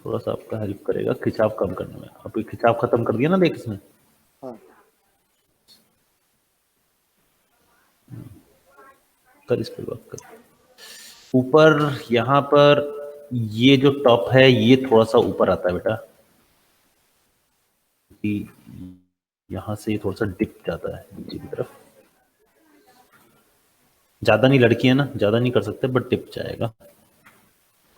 थोड़ा सा आपका हेल्प करेगा खिंचाव कम करने में। अब ये खिंचाव खत्म कर दिया ना, देख इसने। हाँ कर इस पे बात कर। ऊपर यहाँ पर ये जो टॉप है ये थोड़ा सा ऊपर आता है बेटा, कि यहाँ से थोड़ा सा डिप जाता है नीचे की तरफ। ज्यादा नहीं, लड़की है ना, ज्यादा नहीं कर सकते, बट डिप जाएगा।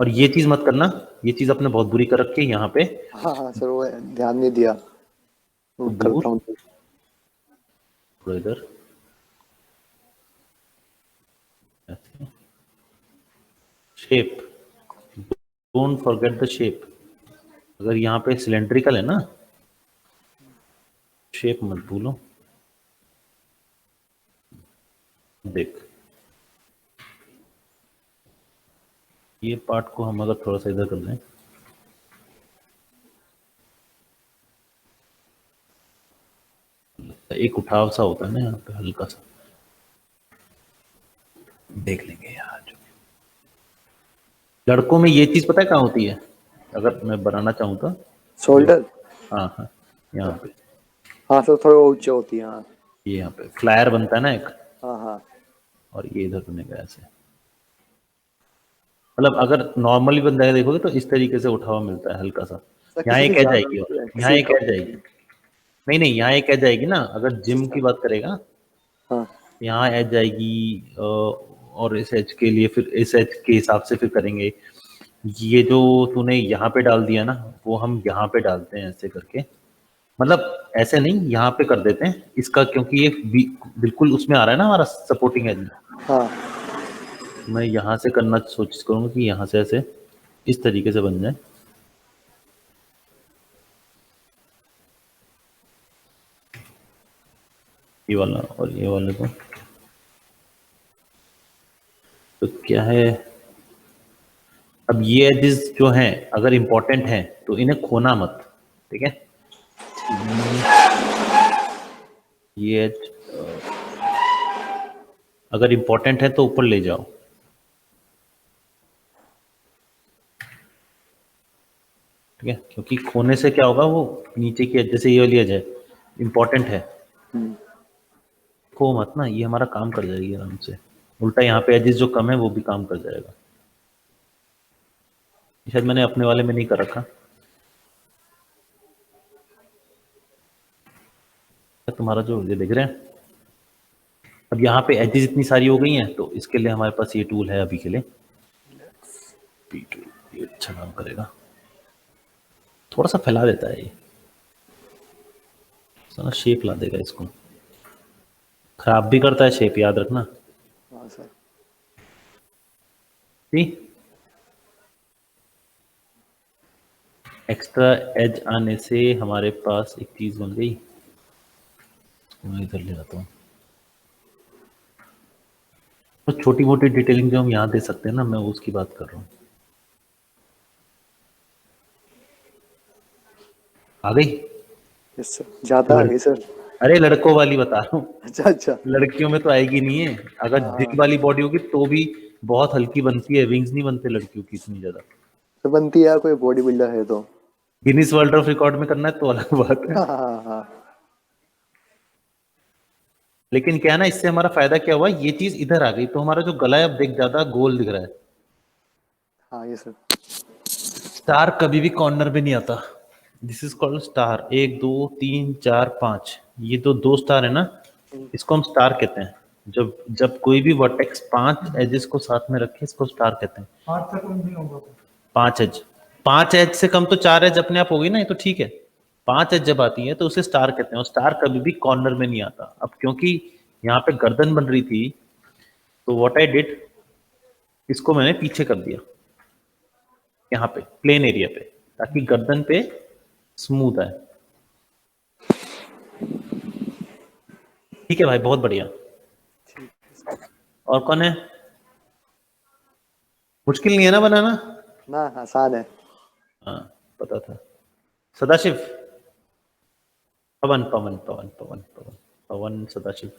और ये चीज मत करना, ये चीज अपने बहुत बुरी कर रखी है यहाँ पे। हाँ हाँ सर, वो ध्यान नहीं दिया, वो तो दूर करता हूँ। थोड़ा इधर, shape, don't forget the shape. अगर यहाँ पे सिलेंड्रिकल है ना, शेप मत भूलो। देख, ये पार्ट को हम अगर थोड़ा सा इधर कर लें, एक उठाव सा होता है ना यहाँ पे हल्का सा, देख लेंगे यार। लड़कों में ये चीज पता है कहाँ होती है, अगर मैं बनाना चाहूँ तो। शोल्डर। हाँ हाँ, यहाँ पे, हाँ सर, थोड़ा ऊंचे होती है, हाँ। ये यहाँ पे फ्लायर बनता है ना एक, हाँ हाँ। और ये इधर बनेगा ऐसे। मतलब अगर नॉर्मली बंदा देखोगे तो इस तरीके से उठावा मिलता है हल्का सा। सर यहाँ किसी की एक एज ज्यादा आएगी, होती और है, यहाँ किसी की एक कम एज होती आएगी। है। नहीं नहीं, यहाँ एक एज आएगी ना, अगर जिम की अच्छा। बात करेगा, हाँ यहाँ एज आएगी। और इस एज के लिए फिर इस एज के हिसाब से फिर करेंगे। ये जो तूने यहाँ पे डाल दिया ना, वो हम यहाँ पे डालते हैं ऐसे करके। मतलब ऐसे नहीं, यहाँ पे कर देते हैं इसका, क्योंकि ये बिल्कुल उसमें आ रहा है ना हमारा सपोर्टिंग एज में। हाँ। मैं यहाँ से करना कोशिश करूंगा कि यहाँ से ऐसे इस तरीके से बन जाए। ये वाला और ये वाले को तो क्या है, अब ये एजेस जो हैं अगर इम्पोर्टेंट हैं तो इन्हें खोना मत, ठीक है। ये एज अगर इम्पोर्टेंट है तो ऊपर ले जाओ, ठीक है, क्योंकि खोने से क्या होगा, वो नीचे की एज, जैसे ये वाली एज है इम्पोर्टेंट है, खो मत ना, ये हमारा काम कर जाएगी आराम से। उल्टा यहाँ पे एजेस जो कम है वो भी काम कर जाएगा। शायद मैंने अपने वाले में नहीं कर रखा, तुम्हारा जो ये देख रहे हैं। अब यहाँ पे एजेस इतनी सारी हो गई हैं, तो इसके लिए हमारे पास ये टूल है अभी के लिए, पी टूल। ये अच्छा काम करेगा, थोड़ा सा फैला देता है ये, सारा शेप ला देगा इसको। खराब भी करता है शेप, याद रखना। हाँ सर। ठीक, एक्स्ट्रा एज आने से हमारे पास एक चीज बन गई, मैं इधर ले जाता हूँ। तो छोटी मोटी डिटेलिंग जो हम यहाँ दे सकते हैं ना, मैं उसकी बात कर रहा हूँ। आ गई यस सर, ज्यादा आ लड़... गई सर। अरे लड़कों वाली बता रहा हूँ, अच्छा अच्छा। लड़कियों में तो आएगी नहीं है। अगर हाँ हाँ। जिम वाली बॉडी होगी तो भी बहुत हल्की बनती है, विंग्स नहीं बनते लड़कियों की इतनी ज्यादा। तो बनती है, कोई बॉडी बिल्डर है तो। गिनीज वर्ल्ड ऑफ रिकॉर्ड में करना है तो अलग बात है। हाँ हाँ हाँ। लेकिन क्या है ना, इससे हमारा फायदा क्या हुआ, ये चीज इधर आ गई तो हमारा जो गला है अब देख ज्यादा गोल दिख रहा है। हाँ ये सर। स्टार कभी भी कॉर्नर में नहीं आता। This is called star. एक दो तीन चार पांच, ये दो स्टार है ना, इसको हम स्टार कहते हैं। जब जब कोई भी वर्टेक्स पांच एजेस को साथ में रखे, इसको स्टार कहते हैं। हाथ से कम नहीं होगा। पांच एज, पांच एज से कम तो चार एज अपने आप हो गई ना, ये तो ठीक है। पांच एज जब आती है तो उसे स्टार कहते हैं, और स्टार कभी भी कॉर्नर में नहीं आता। अब क्योंकि यहाँ पे गर्दन बन रही थी, तो व्हाट आई डिड, इसको मैंने पीछे कर दिया यहाँ पे प्लेन एरिया पे, ताकि गर्दन पे स्मूथ आए। ठीक है भाई, बहुत बढ़िया। ठीक है सर। और कौन है, मुश्किल नहीं है ना बनाना। ना, आसान है। हाँ, पता था। सदाशिव, पवन पवन पवन पवन पवन पवन सदाशिव।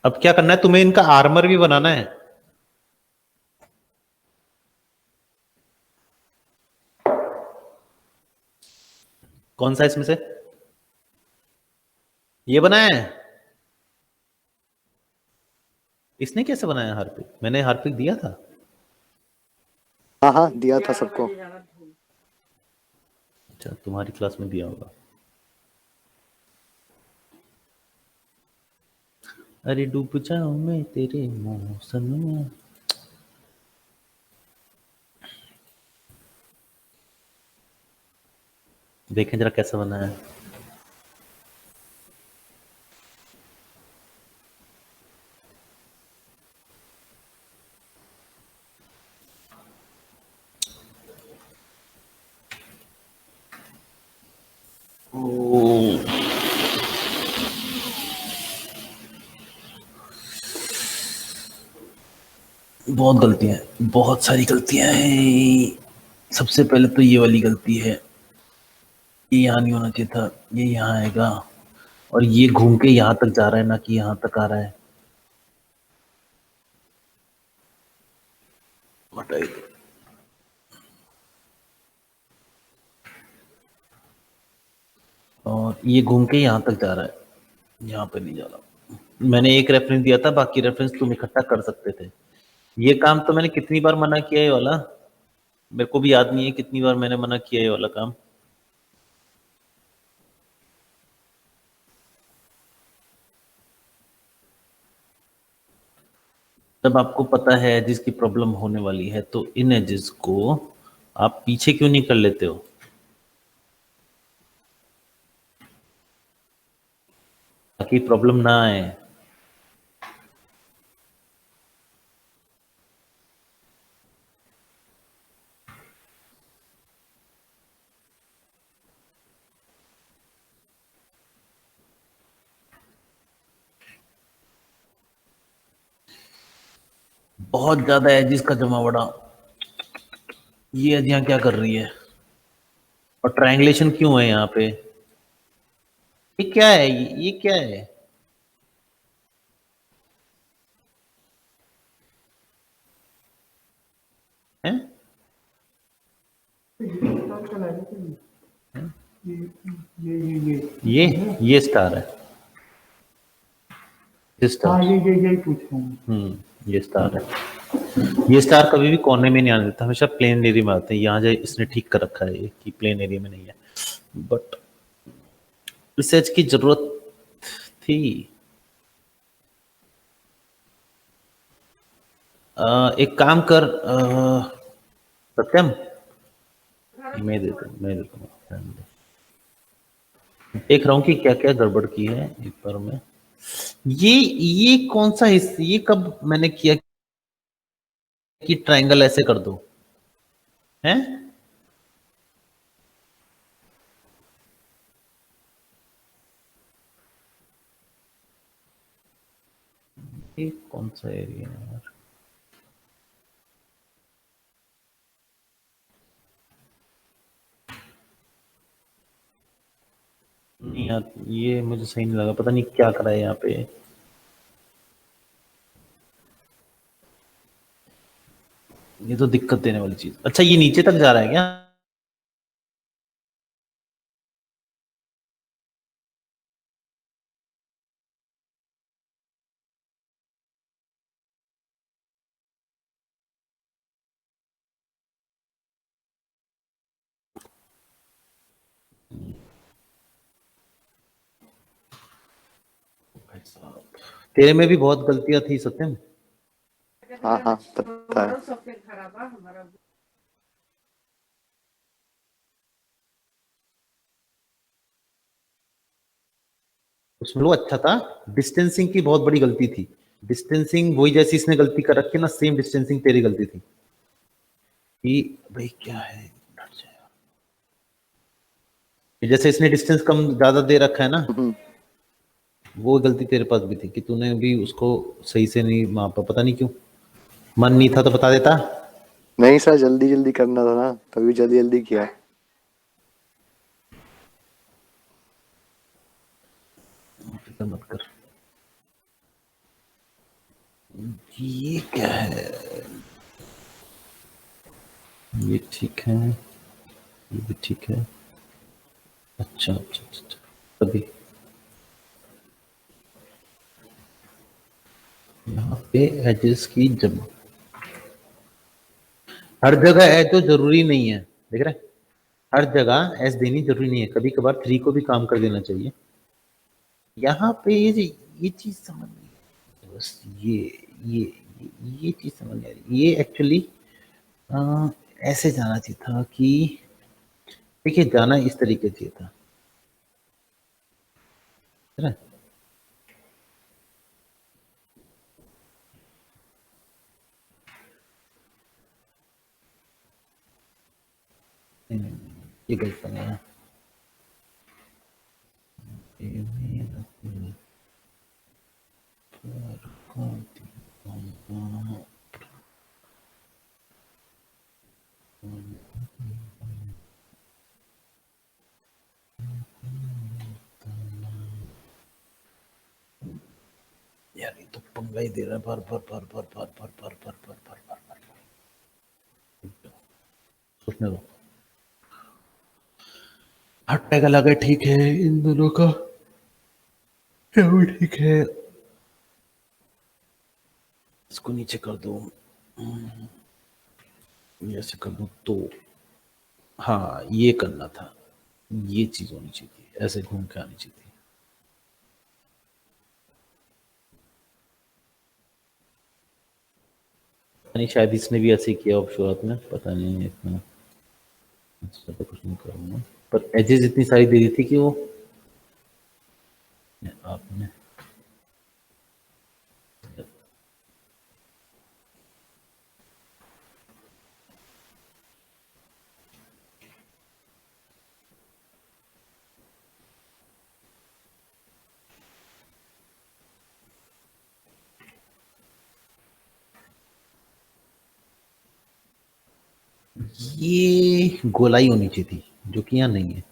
अब क्या करना है तुम्हें, इनका आर्मर भी बनाना है। कौन सा इसमें से? ये बनाया है? इसने कैसे बनाया हार्पिक? मैंने हार्पिक दिया था। हाँ हाँ, दिया था सबको। अच्छा, तुम्हारी क्लास में दिया होगा। अरे डूब जाऊं मैं तेरे मौसम में। देखें जरा कैसा बना है। ओ, बहुत गलतियां हैं, बहुत सारी गलतियां हैं। सबसे पहले तो ये वाली गलती है, ये यहाँ नहीं होना चाहिए था, ये यहाँ आएगा। और ये घूम के यहाँ तक जा रहा है ना कि यहाँ तक आ रहा है। हटाइए दो। और ये घूम के यहाँ तक जा रहा है, यहाँ पे नहीं जा रहा। मैंने एक रेफरेंस दिया था, बाकी रेफरेंस तुम इकट्ठा कर सकते थे। ये काम तो मैंने कितनी बार मना किया है ये वाला, मेरे को भी याद नहीं है कितनी बार मैंने मना किया है ये वाला काम। जब आपको पता है एजिस की प्रॉब्लम होने वाली है तो इन एजिस को आप पीछे क्यों नहीं कर लेते हो, ताकि प्रॉब्लम ना आए। बहुत ज्यादा एजिस का जमा बड़ा। ये एजियां क्या कर रही है, और ट्रायंगुलेशन क्यों है यहाँ पे? ये क्या है, ये क्या है? हैं? ये स्टार है, ये स्टार। यही पूछ रहा हूँ। ये स्टार है। ये स्टार कभी भी कोने में नहीं आने देता, हमेशा प्लेन एरिया में आते हैं। यहाँ जो इसने ठीक कर रखा है ये कि प्लेन एरिया में नहीं है, बट रिसर्च की जरूरत थी। एक काम कर सत्यम, मैं देता हूँ। देख रहा हूँ कि क्या क्या गड़बड़ की है एक बार में। ये कौन सा हिस्सा, ये कब मैंने किया कि ट्रायंगल ऐसे कर दो, हैं? ये कौन सा एरिया है यार? नहीं यार, ये मुझे सही नहीं लगा, पता नहीं क्या करा है यहाँ पे। ये तो दिक्कत देने वाली चीज। अच्छा, ये नीचे तक जा रहा है क्या? भाई साहब, तेरे में भी बहुत गलतियां थी सत्यम। हाँ हाँ, पता है। उसमें वो अच्छा था, डिस्टेंसिंग की बहुत बड़ी गलती थी। डिस्टेंसिंग वही जैसी इसने गलती कर रखी है ना, सेम डिस्टेंसिंग तेरी गलती थी कि भाई क्या है, डर जाएगा। ये जैसे इसने डिस्टेंस कम ज्यादा दे रखा है ना, वो गलती तेरे पास भी थी कि तूने भी उसको सही से नहीं मापा, पता नहीं क्यों। मन नहीं था तो बता देता। नहीं सर, जल्दी जल्दी करना था ना, तभी जल्दी जल्दी किया। फिक्र मत कर। ये क्या है, ये ठीक है, ये भी ठीक है। अच्छा अच्छा अच्छा अच्छा। तभी यहाँ पे एजेस की जब हर जगह एज तो जरूरी नहीं है, देख रहे हैं, हर जगह एज देनी जरूरी नहीं है, कभी कभार थ्री को भी काम कर देना चाहिए। यहाँ पे ये चीज समझ नहीं आई। बस ये चीज समझ नहीं आ रही। ये एक्चुअली ऐसे जाना चाहिए था कि, देखिए जाना इस तरीके से था, है ना? ये गलत बनाया। यार ये तो पंगा ही दे रहा है, बार बार बार बार बार बार बार बार बार बार बार बार। सोचने दो, हट टैग अलग है, ठीक है, इन दोनों का ये भी ठीक है। इसको नीचे कर दो, ये ऐसे कर दो तो, हाँ ये करना था, ये चीज होनी चाहिए थी, ऐसे घूम के आनी चाहिए थी। नहीं शायद इसने भी ऐसे ही किया शुरुआत में, पता नहीं इतना अच्छा तो कुछ नहीं करूंगा, पर एजेस इतनी सारी दे दी थी कि वो आपने ये गोलाई होनी चाहिए थी, जो कि यहाँ नहीं है।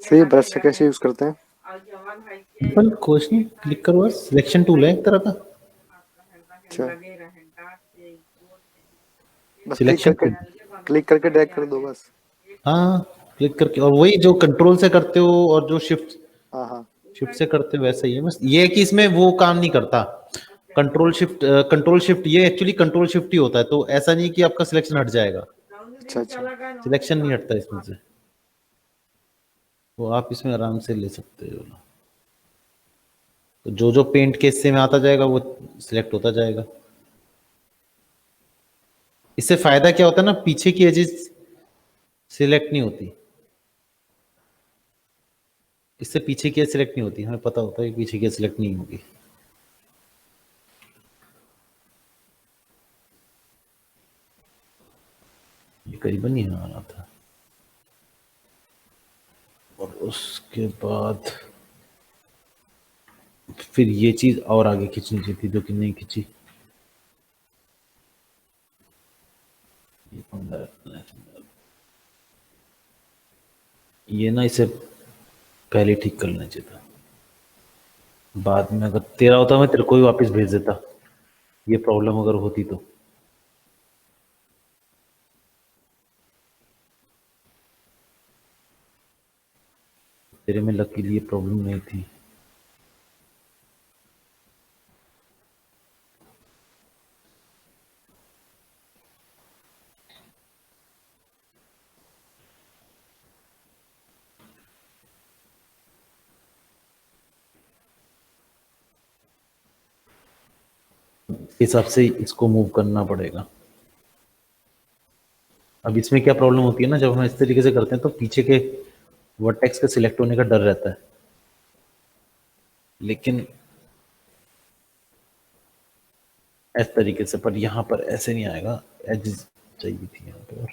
सही है, ब्रश से कैसे यूज करते हैं? सिंपल कुछ नहीं, क्लिक करो, बस सिलेक्शन टूल है एक तरह का, अच्छा, बस सिलेक्शन टूल। क्लिक करके ड्रैग कर दो बस। हाँ क्लिक करके, और वही जो कंट्रोल से करते हो और जो शिफ्ट हाँ हाँ। शिफ्ट से करते हो वैसा ही है, बस ये है कि इसमें वो काम नहीं करता। कंट्रोल शिफ्ट ये एक्चुअली कंट्रोल शिफ्ट ही होता है, तो ऐसा नहीं कि आपका सिलेक्शन हट जाएगा, अच्छा अच्छा। सिलेक्शन नहीं हटता इसमें से, वो आप इसमें आराम से ले सकते हो। तो जो जो पेंट के हिस्से में आता जाएगा वो सिलेक्ट होता जाएगा। इससे फायदा क्या होता है ना, पीछे की एजेस सिलेक्ट नहीं होती, इससे पीछे की सिलेक्ट नहीं होती, हमें पता होता है कि पीछे की सिलेक्ट नहीं होगी। ये करीबन ही आ रहा था, और उसके बाद फिर ये चीज और आगे खींचनी चाहिए थी, जो कि नहीं खींची। ये पंगा रखना है। ये ना इसे पहले ठीक कर लेना चाहिए था, बाद में अगर तेरा होता मैं तेरे को ही वापस भेज देता, ये प्रॉब्लम अगर होती तो। तेरे में लकीली ये प्रॉब्लम नहीं थी। इस हिसाब से इसको मूव करना पड़ेगा। अब इसमें क्या प्रॉब्लम होती है ना, जब हम इस तरीके से करते हैं तो पीछे के वर्टेक्स के सिलेक्ट होने का डर रहता है, लेकिन इस तरीके से, पर यहाँ पर ऐसे नहीं आएगा, एजेस चाहिए थी यहाँ पे, और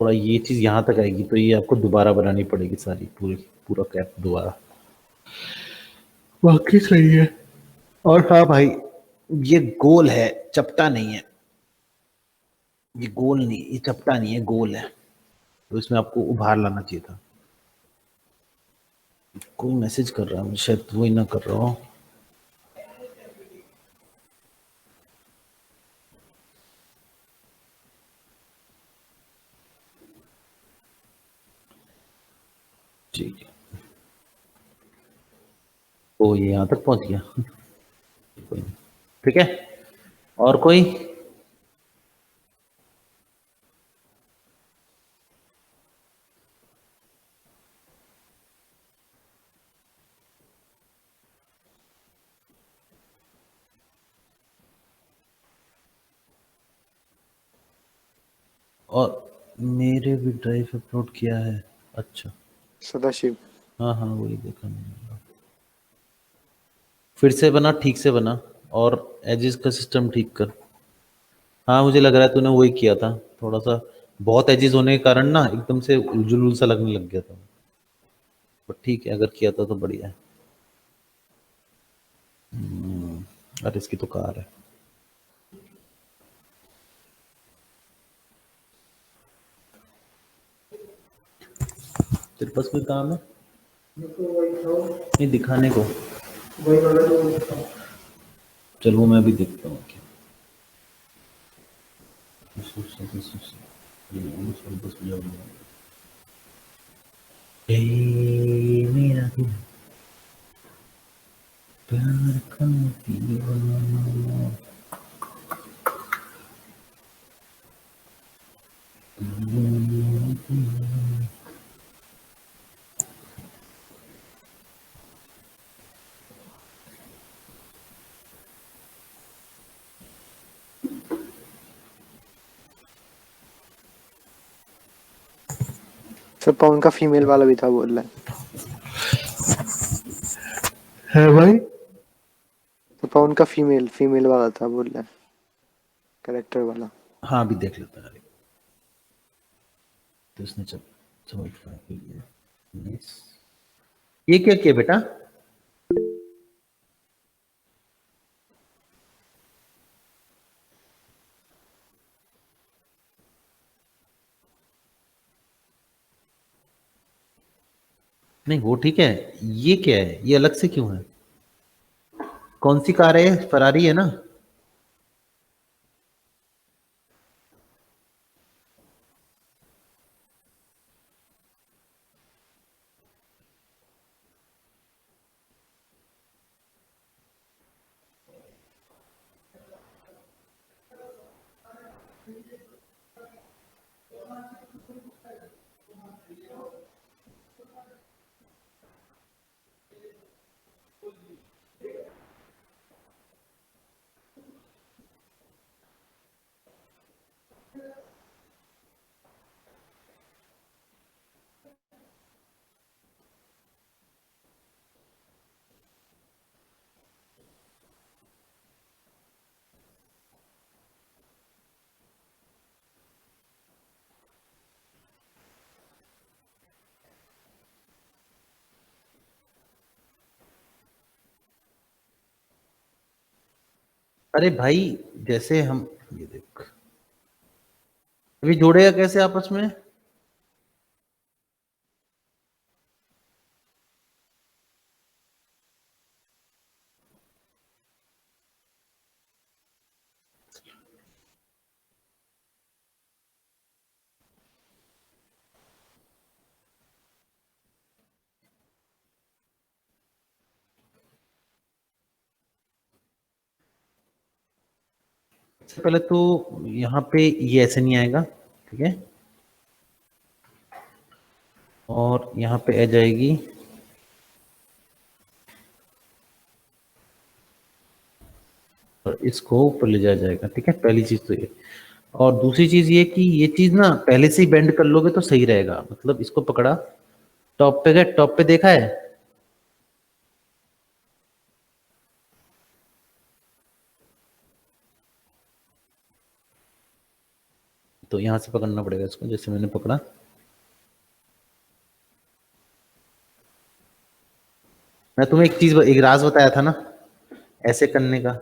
थोड़ा ये चीज यहाँ तक आएगी तो ये आपको दोबारा बनानी पड़ेगी सारी, पूरी पूरा कैप दोबारा। बाकी सही है। और हाँ भाई, ये गोल है, चपटा नहीं है, ये गोल नहीं, ये चपटा नहीं है, गोल है, तो इसमें आपको उभार लाना चाहिए था। कोई मैसेज कर रहा है, मैं शायद वही ना कर रहा हूँ। ठीक है, तो ये यहाँ तक पहुंच गया। कोई नहीं, ठीक है। और कोई? और मेरे भी ड्राइव अपलोड किया है, अच्छा। सदाशिव। हाँ हाँ, वही देखा मैंने। फिर से बना, ठीक से बना, और एजेस का सिस्टम ठीक कर। हाँ, मुझे लग रहा है तूने वही किया था, थोड़ा सा बहुत एजेस होने के कारण ना एकदम से उलझुल सा लगने लग गया था, बट ठीक है, अगर किया था तो बढ़िया है। अरे इसकी तो कार है। तेरे पास कोई काम है? नहीं, दिखाने को। चल वो मैं भी देखता हूँ क्या। हे मेरा दिल प्यार का दीवाना। सर पवन का फीमेल वाला भी था बोल रहा है भाई। तो पवन का फीमेल वाला था बोल रहा है, कैरेक्टर वाला। हाँ, अभी देख लेता है। तो इसने जब समझ पाया। Nice। ये क्या किया बेटा? नहीं वो ठीक है, ये क्या है, ये अलग से क्यों है? कौन सी कार है? फरारी है ना? अरे भाई, जैसे हम, ये देख, अभी जोड़ेगा कैसे आपस में? सबसे पहले तो यहाँ पे ये ऐसे नहीं आएगा, ठीक है, और यहाँ पे आ जाएगी, और इसको ऊपर ले जाया जाएगा, ठीक है, पहली चीज तो ये। और दूसरी चीज ये कि ये चीज ना पहले से ही बेंड कर लोगे तो सही रहेगा, मतलब इसको पकड़ा, टॉप पे गए, टॉप पे देखा है, तो यहाँ से पकड़ना पड़ेगा इसको, जैसे मैंने पकड़ा। मैं तुम्हें एक चीज, एक राज बताया था ना, ऐसे करने का,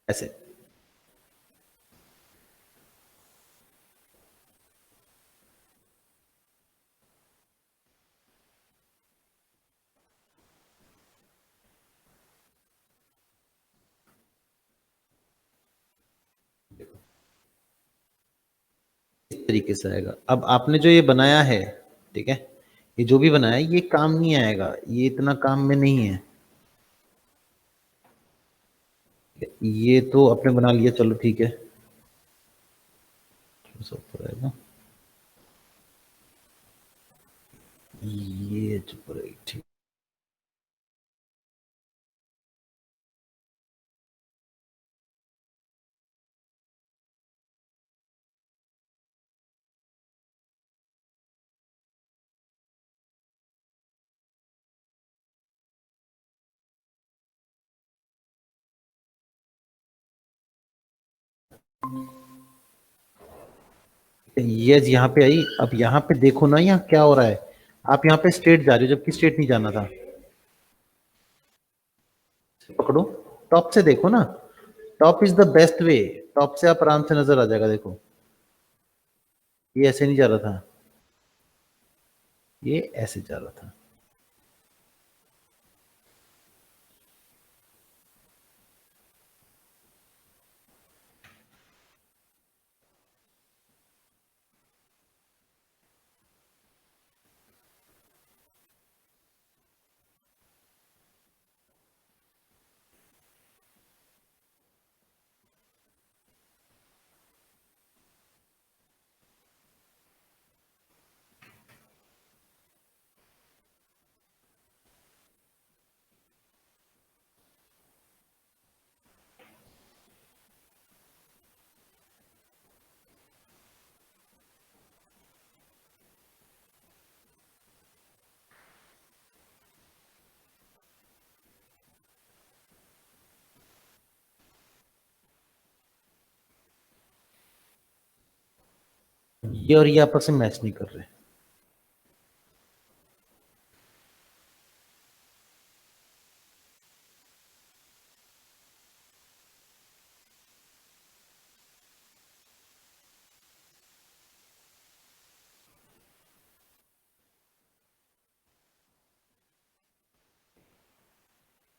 ऐसे। इस तरीके से आएगा। अब आपने जो ये बनाया है, ठीक है, ये जो भी बनाया है ये काम नहीं आएगा, ये इतना काम में नहीं है। ये तो आपने बना लिया, चलो ठीक है, थोड़ा सा ऊपर आएगा, ये ऊपर आएगा, ठीक। ये यहाँ पे आई। अब यहाँ पे देखो ना, यहाँ क्या हो रहा है, आप यहाँ पे स्ट्रेट जा रहे हो जबकि स्ट्रेट नहीं जाना था। पकड़ो, टॉप से देखो ना, top is the best way. Top से आप आराम से नजर आ जाएगा, देखो ये ऐसे नहीं जा रहा था, ये ऐसे जा रहा था। ये और ये आपस में मैच नहीं कर रहे।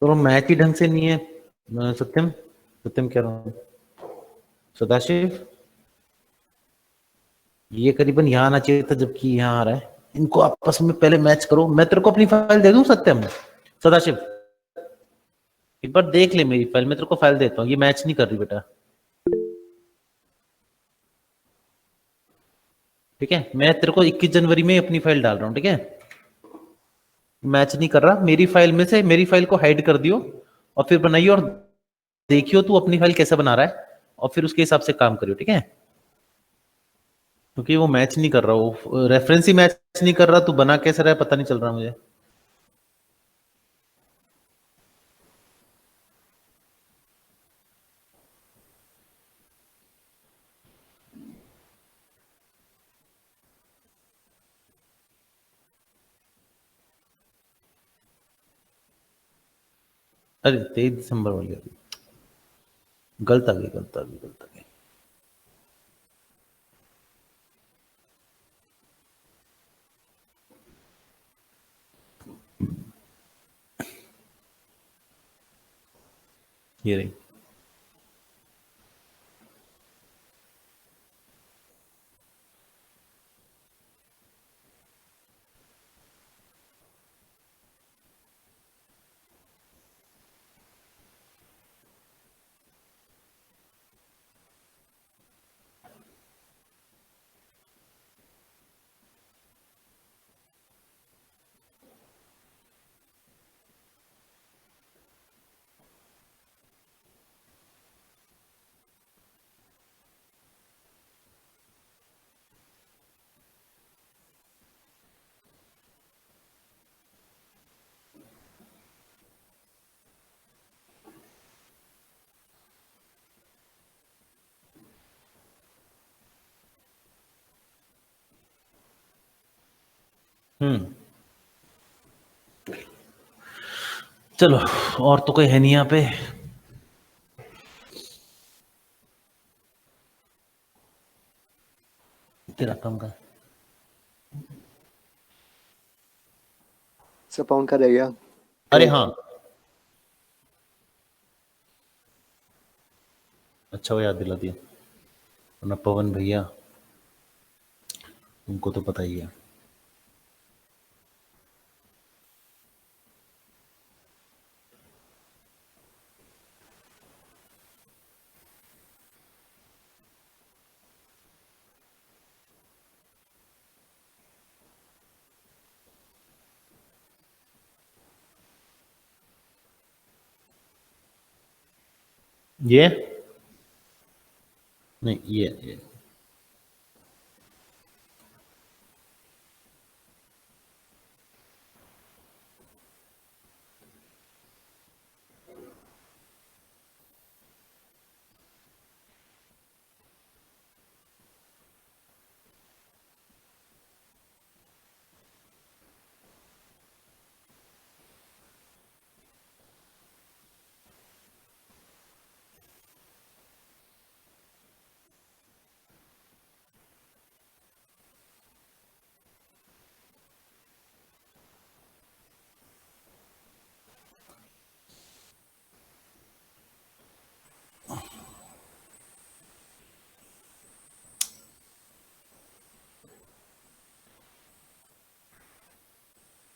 तो मैच ही ढंग से नहीं है। सत्यम, सत्यम कह रहा हूँ, सदाशिव, ये करीबन यहाँ आना चाहिए था जबकि यहाँ आ रहा है। इनको आपस में पहले मैच करो। मैं तेरे को अपनी फाइल दे दूं सत्यम, सदाशिव, एक बार देख ले मेरी फाइल, मैं तेरे को फाइल देता हूँ, ये मैच नहीं कर रही बेटा। ठीक है, मैं तेरे को 21 जनवरी में अपनी फाइल डाल रहा हूँ, ठीक है, मैच नहीं कर रहा। मेरी फाइल में से मेरी फाइल को हाइड कर दियो और फिर बनाइए, और देखियो तू अपनी फाइल कैसे बना रहा है, और फिर उसके हिसाब से काम करियो, ठीक है। क्योंकि वो मैच नहीं कर रहा, वो रेफरेंस ही मैच नहीं कर रहा, तू बना कैसे रहा है पता नहीं चल रहा मुझे। अरे 23 दिसंबर वाली आ गई, गलत आ गई, गलत आ गई, गलत आ गई। ये रही। हम्म। चलो, और तो कोई है नहीं यहाँ पे। तेरा काम का। सब पवन का रह गया। अरे कहीं हाँ, अच्छा वो याद दिला दिया, वरना पवन भैया उनको तो पता ही है। ये नहीं, ये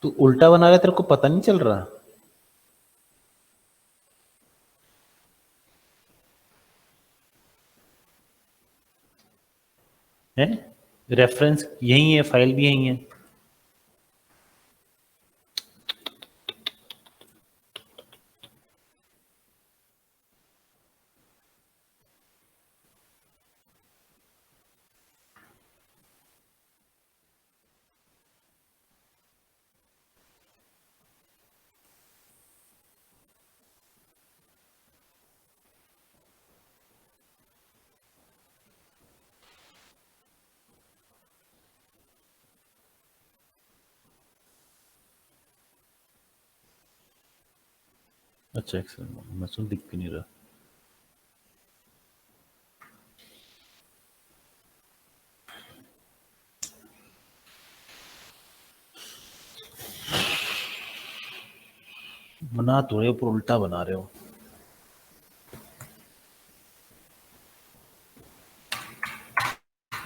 तू उल्टा बना रहा है, तेरे को पता नहीं चल रहा है? रेफरेंस यही है, फाइल भी यही है। अच्छा, एक्सेलेंट, मैं सुन दिख भी नहीं रहा। बना तो रहे हो पर उल्टा बना रहे हो।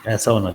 ऐसा होना।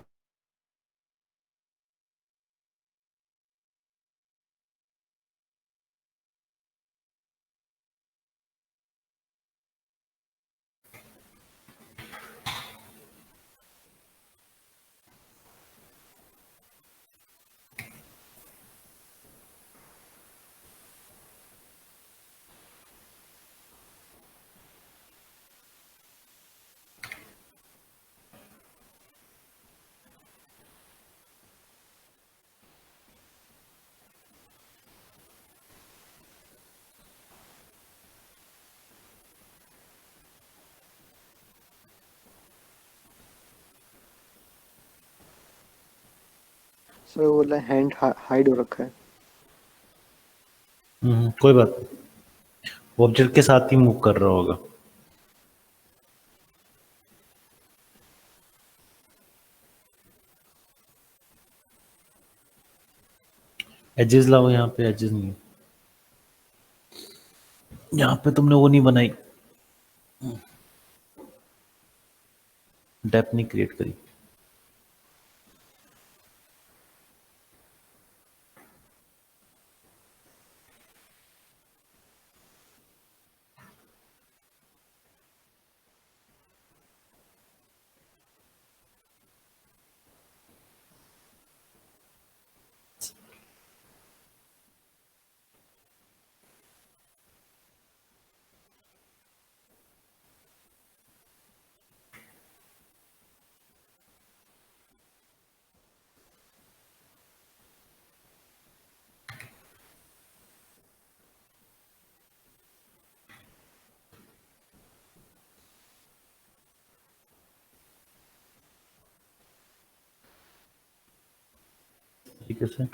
सर वो बोला हैंड हाइड हो रखा है। कोई बात नहीं, ऑब्जेक्ट के साथ ही मूव कर रहा होगा। एजेस लाओ, यहाँ पे एजेस नहीं है। यहाँ पे तुमने वो नहीं बनाई, डेप्थ नहीं क्रिएट करी। ठीक है सर।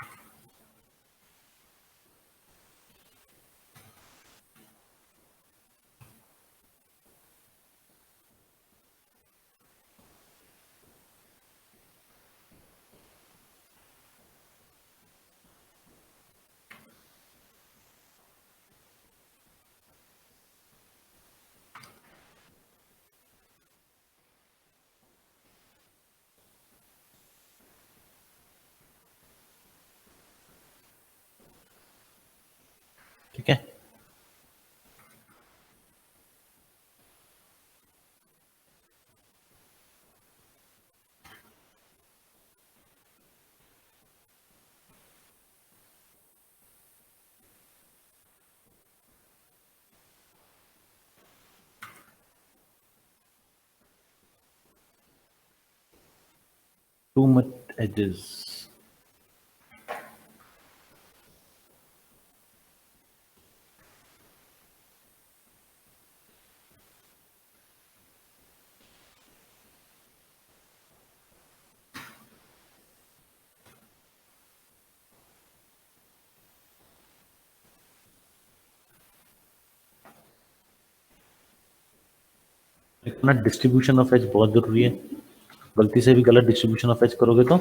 ठीक है। Too much edges. इतना डिस्ट्रीब्यूशन ऑफ एज बहुत जरूरी है। गलती से भी गलत डिस्ट्रीब्यूशन ऑफ एज करोगे तो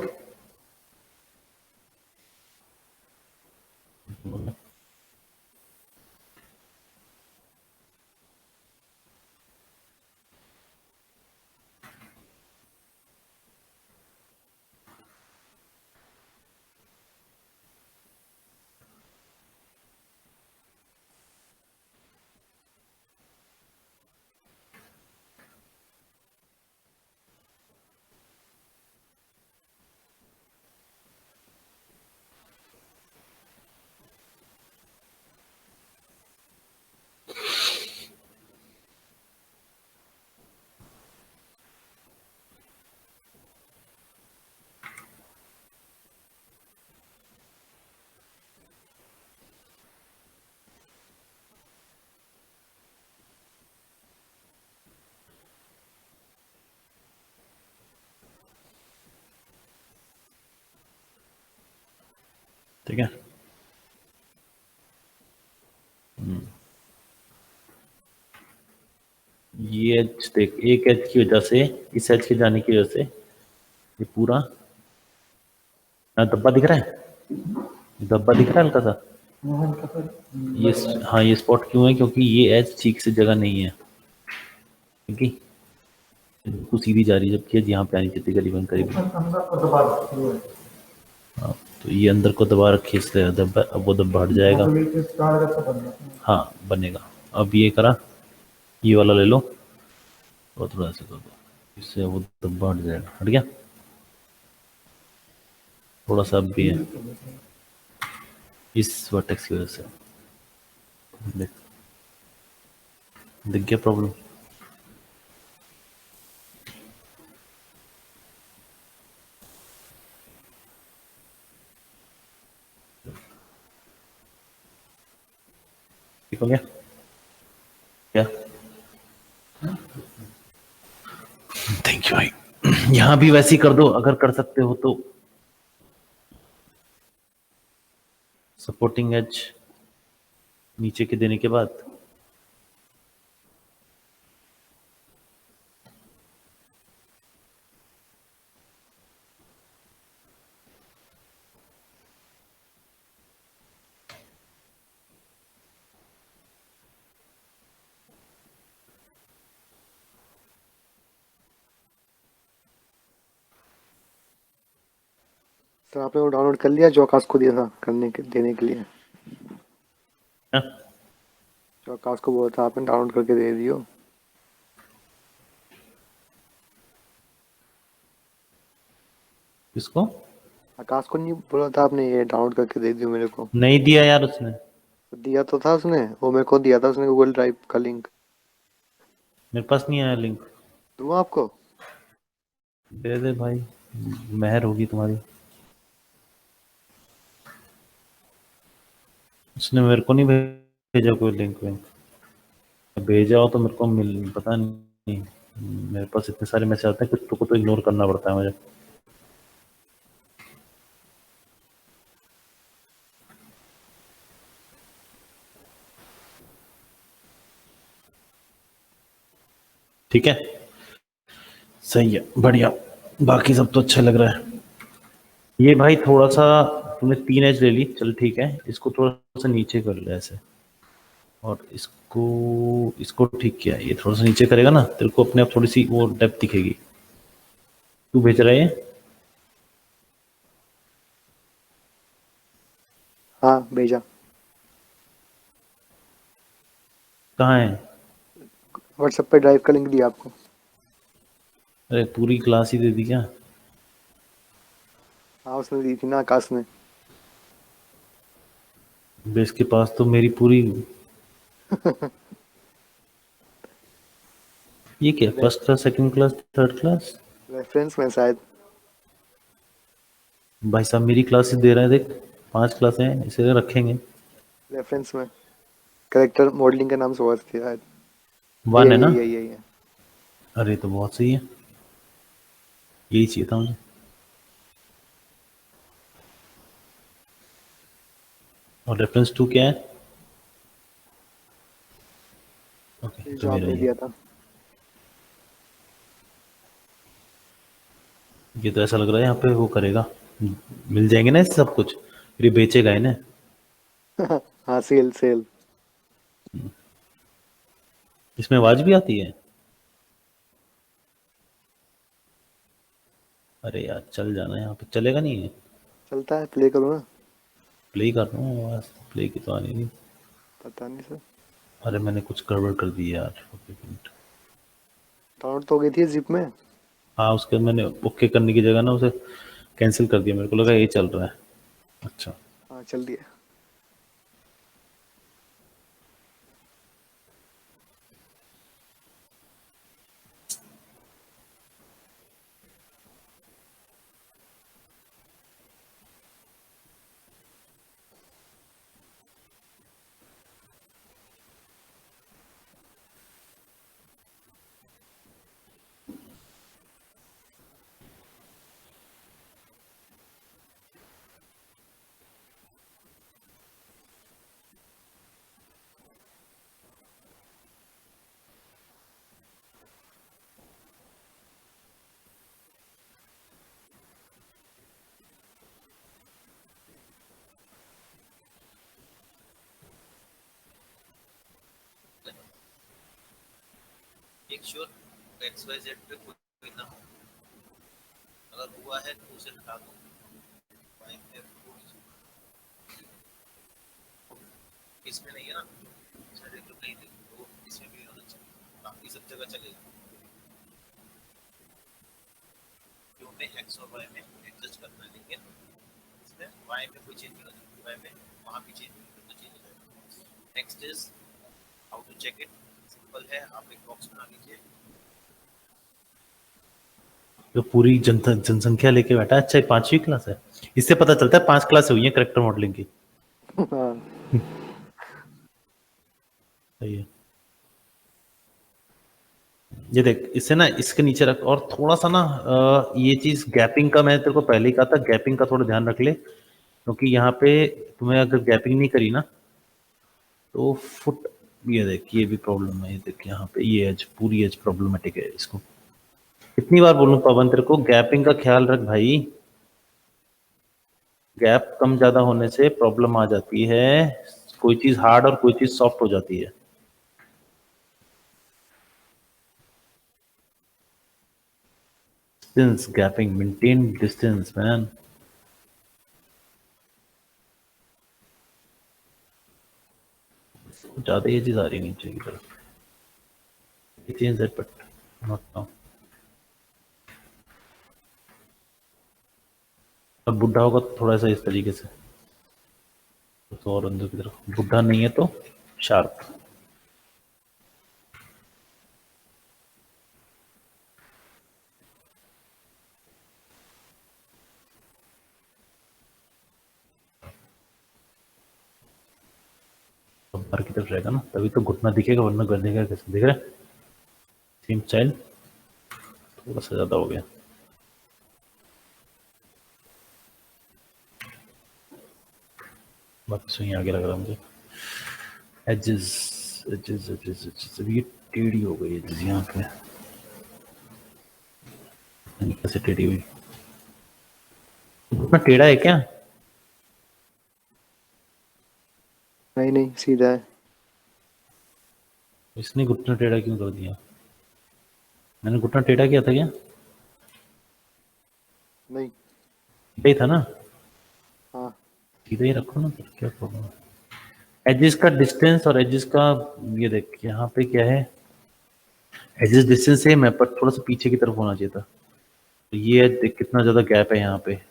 ठीक है। ये एज देख, एक एज की वजह से, इस एज के जाने की वजह से ये पूरा धब्बा दिख रहा है, धब्बा दिख रहा है हल्का सा। ये हाँ, ये स्पॉट क्यों है? क्योंकि ये एज ठीक से जगह नहीं है, ठीक है। बिल्कुल सीधी जा रही है, जबकि एज यहाँ पे आनी चाहिए करीबन करीब। हाँ, तो ये अंदर को दबा रखी है इसलिए धब्बा, अब वो धब्बा हट जाएगा। हाँ बनेगा। अब ये करा, ये वाला ले लो और थोड़ा सा कर दो, इससे वो धब्बा हट जाएगा। हट गया थोड़ा सा, अब भी है इस वर्टेक्स की वजह से। देख, दिख गया प्रॉब्लम? ठीक हो गया क्या? थैंक यू भाई। यहाँ भी वैसे ही कर दो अगर कर सकते हो तो। सपोर्टिंग एज नीचे के देने के बाद तो आपने वो डाउनलोड कर लिया जो आकाश को दिया था करने के देने के लिए? हाँ? जो आकाश को बोला था आपने डाउनलोड करके दे दियो। किसको? आकाश को नहीं बोला था आपने ये डाउनलोड करके दे दियो मेरे को? नहीं दिया यार उसने। तो दिया तो था उसने, वो मेरे को दिया था उसने गूगल ड्राइव का लिंक। मेरे पास नहीं आया लिंक। दूँ आपको? दे दे भाई, मेहर होगी तुम्हारी। उसने मेरे को नहीं भेजा कोई लिंक विंक। भेजा हो तो मेरे को मिल, पता नहीं। मेरे पास इतने सारे मैसेज आते हैं, कुछ को तो इग्नोर करना पड़ता है मुझे। ठीक है, सही है, बढ़िया। बाकी सब तो अच्छा लग रहा है। ये भाई थोड़ा सा तुमने 3 एज ले ली, चल ठीक है। इसको थोड़ा सा नीचे कर ले ऐसे, और इसको इसको ठीक किया। ये थोड़ा सा नीचे करेगा ना, तेरे को अपने आप थोड़ी सी वो डेप्थ दिखेगी। तू भेज रहा है ये? हाँ भेजा। कहाँ है? व्हाट्सएप पे ड्राइव का लिंक दिया आपको। अरे पूरी क्लास ही दे दी क्या? हाँ उसने दी थी ना, आकाश ने। बेस के पास तो मेरी पूरी। ये क्या, first class, second class, third class? Reference में शायद। भाई साहब मेरी क्लास ही दे रहा है, देख 5 क्लासें हैं, इसे रखेंगे। रेफरेंस में करेक्टर मॉडलिंग का नाम सोच थी शायद। ये 1 है ये ना? ये ये ये अरे तो बहुत सही है, यही चाहिए था मुझे। और रेफरेंस 2 क्या है? ओके ये तो जो मेरा आपने ये दिया था। ये तो ऐसा लग रहा है यहाँ पे वो करेगा, मिल जाएंगे ना इससे सब कुछ, फिर ये बेचेगा इन्हें। हाँ सेल सेल। इसमें आवाज भी आती है? अरे यार चल जाना, यहाँ पे चलेगा नहीं है। चलता है, प्ले करो ना। प्ले कर रहा हूँ, आवाज प्ले की तो आनी नहीं। पता नहीं सर। अरे मैंने कुछ गड़बड़ कर दी यार, ओके एक मिनट। डाउनलोड तो हो गई थी जिप में। हाँ उसके मैंने ओके करने की जगह ना उसे कैंसिल कर दिया, मेरे को लगा ये चल रहा है। अच्छा। हाँ चल दिया। एक श्योर एक्स वाई जेड पे कोई ना हो, अगर हुआ है तो उसे हटा दो। वाई पे इसमें नहीं है ना, शायद तो नहीं थी तो इसमें भी होना चाहिए, बाकी सब जगह चलेगा। क्यों में एक्स और वाई में एडजस्ट करना है, लेकिन इसमें वाई में कोई चेंज नहीं होगा, वाई में वहाँ भी चेंज नहीं होगा, चेंज हो जाएगा। Next is how to check it. Simple है, आप एक बॉक्स बना लीजिए। जो पूरी जनसंख्या लेके बैठा है। अच्छा ये 5वीं क्लास है, इससे पता चलता है 5 क्लास हुई है करेक्टर मॉडलिंग की। हाँ सही है। ये देख इससे ना इसके नीचे रख, और थोड़ा सा ना ये चीज गैपिंग का मैंने तेरे को पहले ही कहा था, गैपिंग का थोड़ा ध्यान रख ले, क्योंकि यहाँ पे तुम्हें अगर गैपिंग नहीं करी ना तो फुट, ये देख ये भी प्रॉब्लम है, ये देख यहाँ पे ये एज पूरी एज प्रॉब्लमेटिक है इसको। कितनी बार बोलूं पवन तेरे को, गैपिंग का ख्याल रख भाई, गैप कम ज्यादा होने से प्रॉब्लम आ जाती है, कोई चीज हार्ड और कोई चीज सॉफ्ट हो जाती है। Distance gapping, maintain distance man. ज्यादा ये चीज आ रही नीचे की तरफ, change that but not now. अब बुढ़ा होगा तो थोड़ा सा इस तरीके से, तो और अंदर की तरफ, बुढ़ा नहीं है तो शार्प। बाहर की तरफ रहेगा ना तभी तो घुटना दिखेगा, वरना गले का कैसे दिख रहा है। सेम स्टाइल, थोड़ा सा ज्यादा हो गया। बाकी सुई आगे लग रहा है मुझे। एजेस एजेस एजेस एजेस, अभी ये टेढ़ी हो गई एजेस यहाँ पे, कैसे टेढ़ी हुई? घुटना टेढ़ा है क्या? नहीं नहीं सीधा है। इसने घुटना टेढ़ा क्यों कर दिया? मैंने घुटना टेढ़ा किया था क्या? नहीं। सही था ना? हाँ सीधा ही रखो ना, फिर क्या प्रॉब्लम है? एजेस का डिस्टेंस और एजेस का, ये देख यहाँ पे क्या है, एजेस डिस्टेंस सेम है पर थोड़ा सा पीछे की तरफ होना चाहिए था। तो ये देख कितना ज्यादा गैप है यहाँ पे।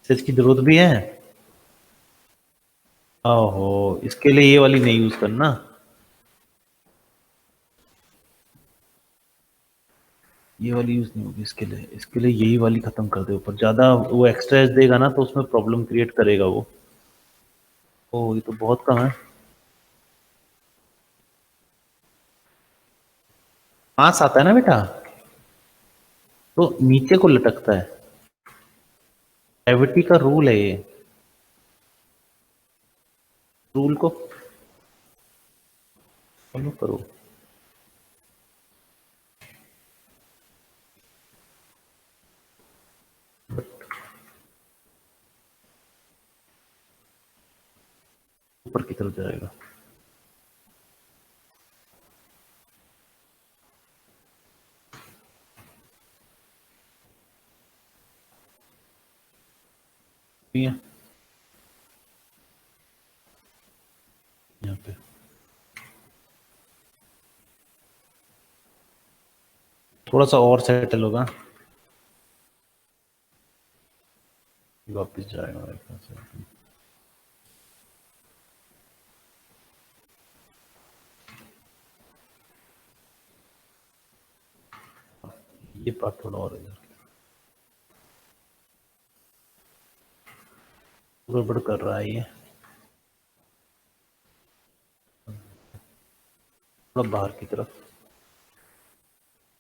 इसकी जरूरत भी है। ओहो, इसके लिए ये वाली नहीं यूज करना। ये वाली यूज नहीं होगी इसके लिए यही वाली खत्म कर दे ऊपर। ज्यादा वो एक्स्ट्रा एज देगा ना तो उसमें प्रॉब्लम क्रिएट करेगा वो। ओ ये तो बहुत कम है। पास आता है ना बेटा, तो नीचे को लटकता है। ग्रेविटी का रूल है ये, रूल को फॉलो करो। ऊपर की तरफ जाएगा। ठीक है, यहाँ पे थोड़ा सा और सेटल होगा, वापस जाएगा मेरे ख्याल से। ये पार्ट थोड़ा और इधर गड़बड़ कर रहा है ये, थोड़ा बाहर की तरफ।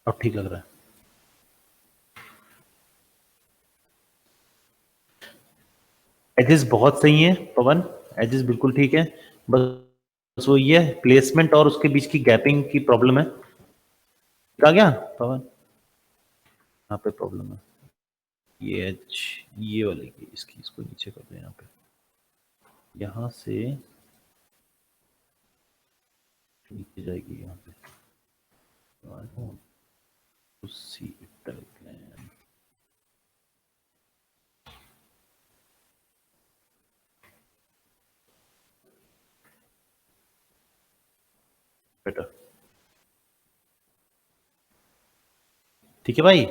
अब ठीक लग रहा है। एजेस बहुत सही है पवन, एजेस बिल्कुल ठीक है। बस वो ये प्लेसमेंट और उसके बीच की गैपिंग की प्रॉब्लम है। आ गया पवन, यहाँ पे प्रॉब्लम है। ये एज, ये वाले की, इसकी इसको नीचे कर दो यहाँ पे, यहाँ से नीचे जाएगी यहाँ पे। उसी तरह बेटा। ठीक है भाई।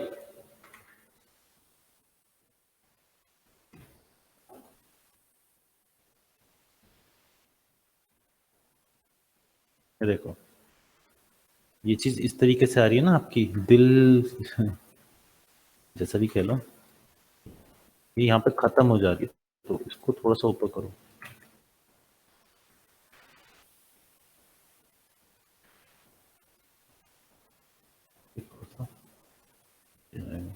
ये देखो, ये चीज इस तरीके से आ रही है ना आपकी दिल जैसा भी कह लो, ये यहाँ पे खत्म हो जा रही है, तो इसको थोड़ा सा ऊपर करो। थोड़ा सा ये आएगा।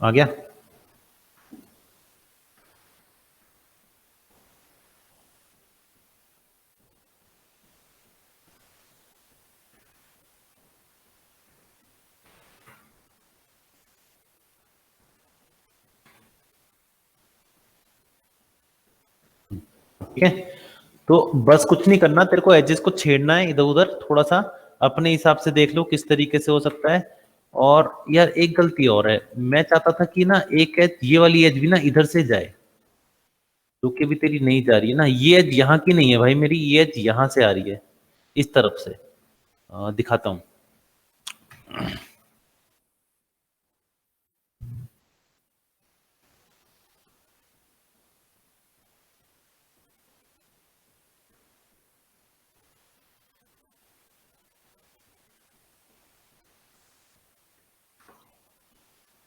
आ गया। ठीक है, तो बस कुछ नहीं करना, तेरे को एजेस को छेड़ना है इधर उधर थोड़ा सा, अपने हिसाब से देख लो किस तरीके से हो सकता है। और यार एक गलती और है, मैं चाहता था कि ना एक एज, ये वाली एज भी ना इधर से जाए, जो कि भी तेरी नहीं जा रही है ना। ये एज यहाँ की नहीं है भाई मेरी, ये एज यहाँ से आ रही है, इस तरफ से। दिखाता हूँ।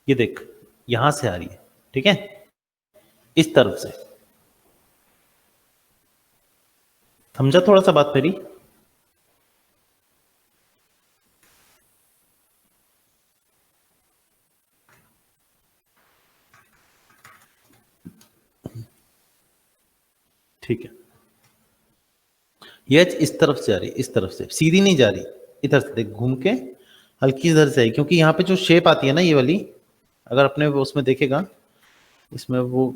ये देख, यहां से आ रही है, ठीक है, इस तरफ से। समझा थोड़ा सा बात मेरी? ठीक है, ये इस तरफ से आ रही, इस तरफ से सीधी नहीं जा रही, इधर से देख घूम के हल्की इधर से आई, क्योंकि यहाँ पे जो शेप आती है ना ये वाली, अगर अपने वो उसमें देखेगा, इसमें वो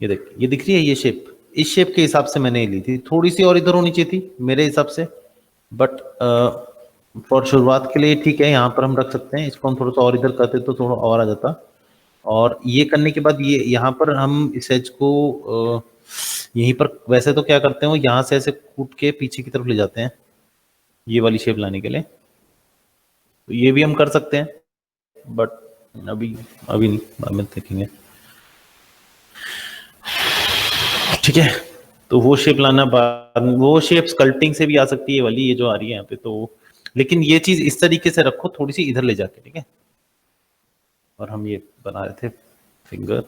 ये देख, ये दिख रही है ये शेप, इस शेप के हिसाब से मैंने ली थी, थोड़ी सी और इधर होनी चाहिए थी मेरे हिसाब से, बट फॉर शुरुआत के लिए ठीक है, यहाँ पर हम रख सकते हैं इसको, हम थोड़ा सा और इधर करते तो थोड़ा और आ जाता। और ये करने के बाद ये यहाँ पर हम इस एज को यहीं पर, वैसे तो क्या करते हैं वो यहाँ से ऐसे कूट के पीछे की तरफ ले जाते हैं ये वाली शेप लाने के लिए, तो ये भी हम कर सकते हैं, बट अभी अभी नहीं, बाद में देखेंगे। ठीक है, तो वो शेप लाना, बाद वो शेप स्कल्पटिंग से भी आ सकती है वाली, ये जो आ रही है यहाँ पे, तो लेकिन ये चीज इस तरीके से रखो थोड़ी सी इधर ले जाके, ठीक है। और हम ये बना रहे थे फिंगर,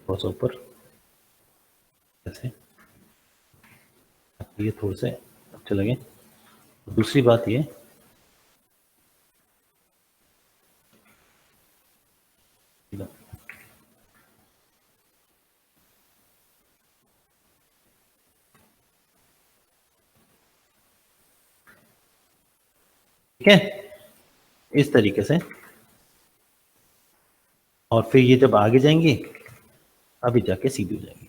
थोड़ा सा ऊपर ऐसे, ये थोड़े से अच्छे लगे। दूसरी बात ये, ठीक है, इस तरीके से। और फिर ये जब आगे जाएंगे, अभी जाके सीधी हो जाएंगी।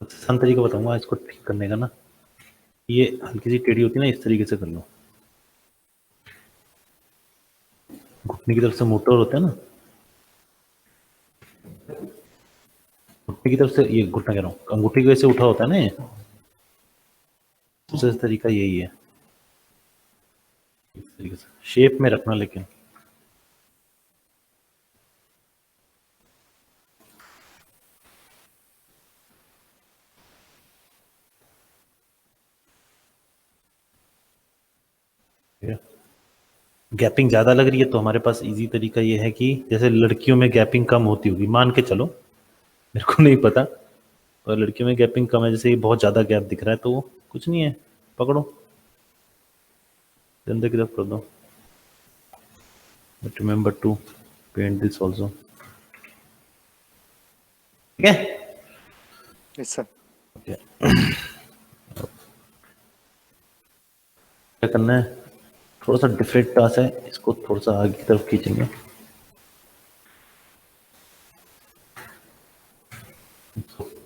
आसान तरीका बताऊंगा इसको ठीक करने का ना, ये हल्की सी टेढ़ी होती है ना, इस तरीके से कर लो, घुटने की तरफ से मोटर होता है ना, घुटने की तरफ से, ये घुटना कह रहा हूँ, अंगूठी की वजह से उठा होता है ना ये, सबसे तरीका यही है, इस तरीके से शेप में रखना। लेकिन गैपिंग ज्यादा लग रही है तो हमारे पास इजी तरीका ये है कि जैसे लड़कियों में गैपिंग कम होती होगी, मान के चलो, मेरे को नहीं पता, और लड़कियों में गैपिंग कम है, जैसे ये बहुत ज्यादा गैप दिख रहा है, तो कुछ नहीं है, पकड़ो, अंदर की तरफ कर दो, but remember to paint this also, ठीक है। Yes sir. Okay. क्या करना है, थोड़ा सा डिफरेंट टास्क है, इसको थोड़ा सा आगे की तरफ खींचेंगे,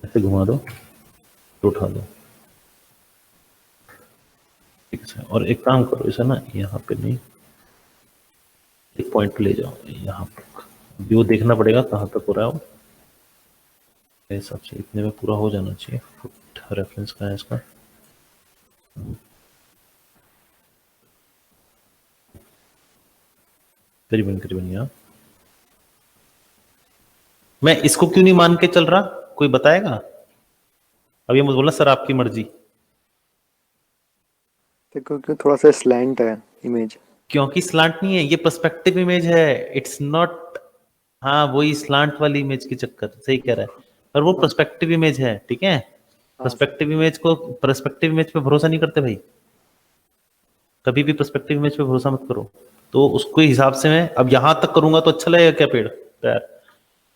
ऐसे घुमा दो तो उठा दो, ठीक है। और एक काम करो, इसे ना यहाँ पे नहीं, एक पॉइंट पे ले जाओ, यहाँ तक अभी वो देखना पड़ेगा कहाँ तक हो रहा है वो, मेरे हिसाब से इतने में पूरा हो जाना चाहिए। फुट रेफरेंस कहाँ है इसका, करीबन करीबन यहाँ। मैं इसको क्यों नहीं मान के चल रहा, कोई बताएगा? अब ये मुझे बोलना सर आपकी मर्जी, देखो क्यों थोड़ा सा स्लैंट है इमेज। क्योंकि स्लांट नहीं है, ये पर्सपेक्टिव इमेज है, इट्स नॉट, हाँ वही स्लांट वाली इमेज की चक्कर, सही कह रहा है, पर वो हाँ पर्सपेक्टिव इमेज है, ठीक है। हाँ सर। पर्सपेक्टिव इमेज को, पर्सपेक्टिव इमेज पे भरोसा नहीं करते भाई, कभी भी पर्सपेक्टिव इमेज पे भरोसा मत करो। तो उसके हिसाब से मैं अब यहां तक करूंगा तो अच्छा लगेगा क्या पेड़ पैर,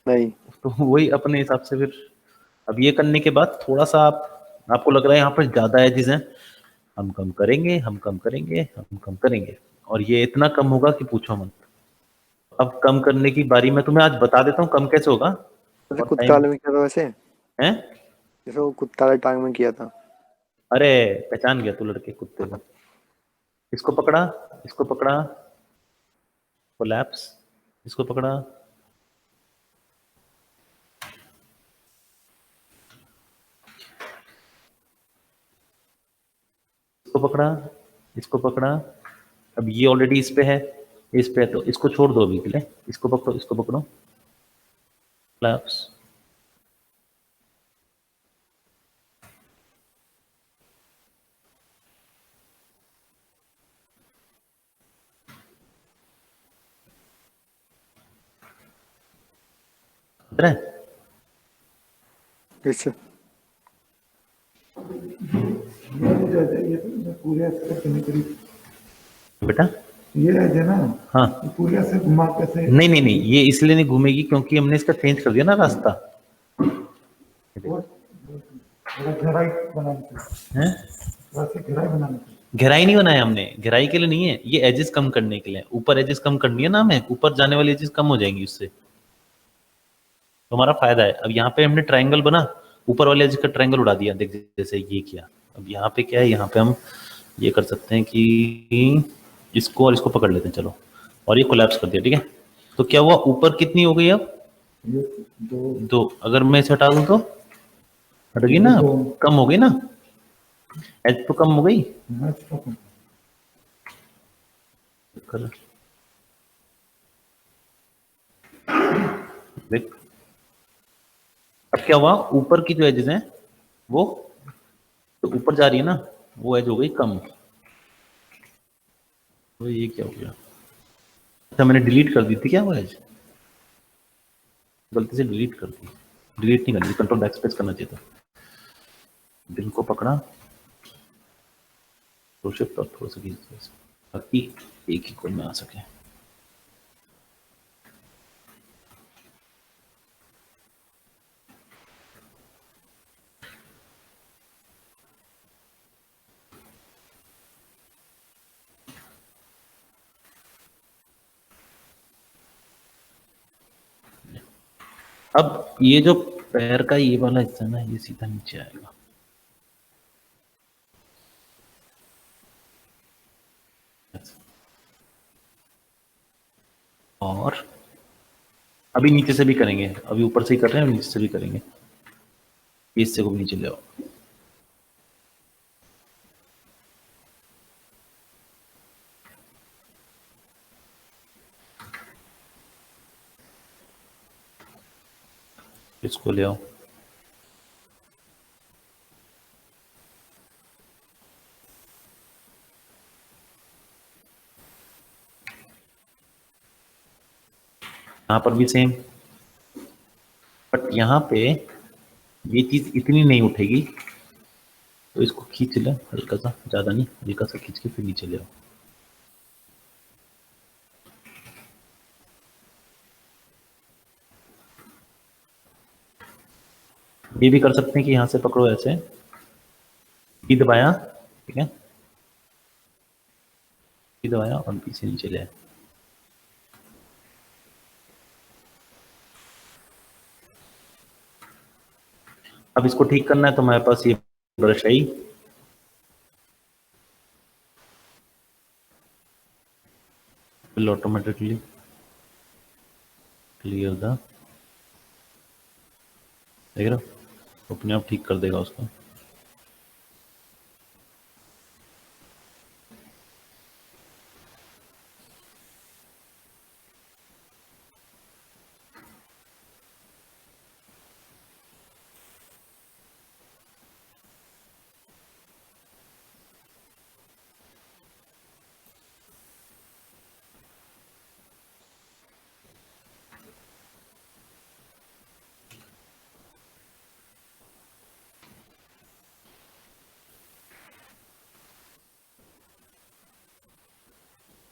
नहीं तो वही अपने हिसाब से फिर। अब ये करने के बाद थोड़ा सा आपको लग रहा है यहाँ पर ज्यादा एजेस हैं, हम कम करेंगे, हम कम करेंगे, हम कम करेंगे, और ये इतना कम होगा कि पूछो मत। अब कम करने की बारी मैं तुम्हें आज बता देता हूँ कम कैसे होगा, जैसे और कुत्ता टाइम वाले में किया था वैसे, है। जैसे वो कुत्ता वाले टांग में किया था। अरे पहचान गया तू लड़के कुत्ते को, इसको पकड़ा, इसको पकड़ा, कोलैप्स, इसको पकड़ा, इसको पकड़ा, अब ये ऑलरेडी इस पे है, तो इसको छोड़ दो अभी के लिए, इसको पकड़ो, collapse। है कैसे? ये तो पूरे ऐसे करने के लिए बेटा, ये है ना, हाँ ये पूरे ऐसे घुमा कैसे नहीं, ये इसलिए नहीं घूमेगी क्योंकि हमने इसका चेंज कर दिया ना रास्ता, थोड़ा गहराई बनाने के लिए, है थोड़ा सी गहराई बनाने के लिए। गहराई नहीं बनाया हमने, गहराई के लिए नहीं है, ये एजेस कम करने के लिए, ऊपर एजेस कम करनी है ना हमें, ऊपर जाने वाली एजेस कम हो जाएंगी उससे, तो हमारा फायदा है। अब यहाँ पे हमने ट्रायंगल बना, ऊपर वाले एज का ट्रायंगल उड़ा दिया, देख जैसे ये किया। अब यहाँ पे क्या है, यहाँ पे हम ये कर सकते हैं कि इसको और इसको पकड़ लेते हैं, चलो, और ये कोलैप्स कर दिया, ठीक है। तो क्या हुआ, ऊपर कितनी हो गई अब, ये दो अगर मैं इसे हटा दूं तो हट गई ना, कम हो गई ना, एज तो कम हो गई। मैच खत्म। देख अब क्या हुआ, ऊपर की जो एजेस हैं वो तो ऊपर जा रही है ना, वो एज हो गई कम, तो ये क्या हो गया, अच्छा मैंने डिलीट कर दी थी क्या वो एज, गलती से डिलीट कर दी, डिलीट नहीं करनी, कंट्रोल बैकस्पेस करना चाहिए था। दिन को पकड़ा तो शिफ्ट और थोड़ा सा खींच दिया ताकि एक ही कोड में आ सके। अब ये जो पैर का ये वाला हिस्सा ना, ये सीधा नीचे आएगा, और अभी नीचे से भी करेंगे, अभी ऊपर से ही कर रहे हैं, नीचे से भी करेंगे, इस से को भी नीचे ले आओ। इसको ले आओ, यहाँ पर भी सेम, बट यहाँ पे ये चीज इतनी नहीं उठेगी, तो इसको खींच ले हल्का सा, ज्यादा नहीं, हल्का सा खींच के फिर नीचे ले आओ। ये भी कर सकते हैं कि यहाँ से पकड़ो ऐसे, बी दबाया, ठीक है, बी दबाया और बी से नीचे ले आए। अब इसको ठीक करना है तो हमारे पास ये brush I, will automatically clear the, देख रहे हो अपने आप ठीक कर देगा उसको।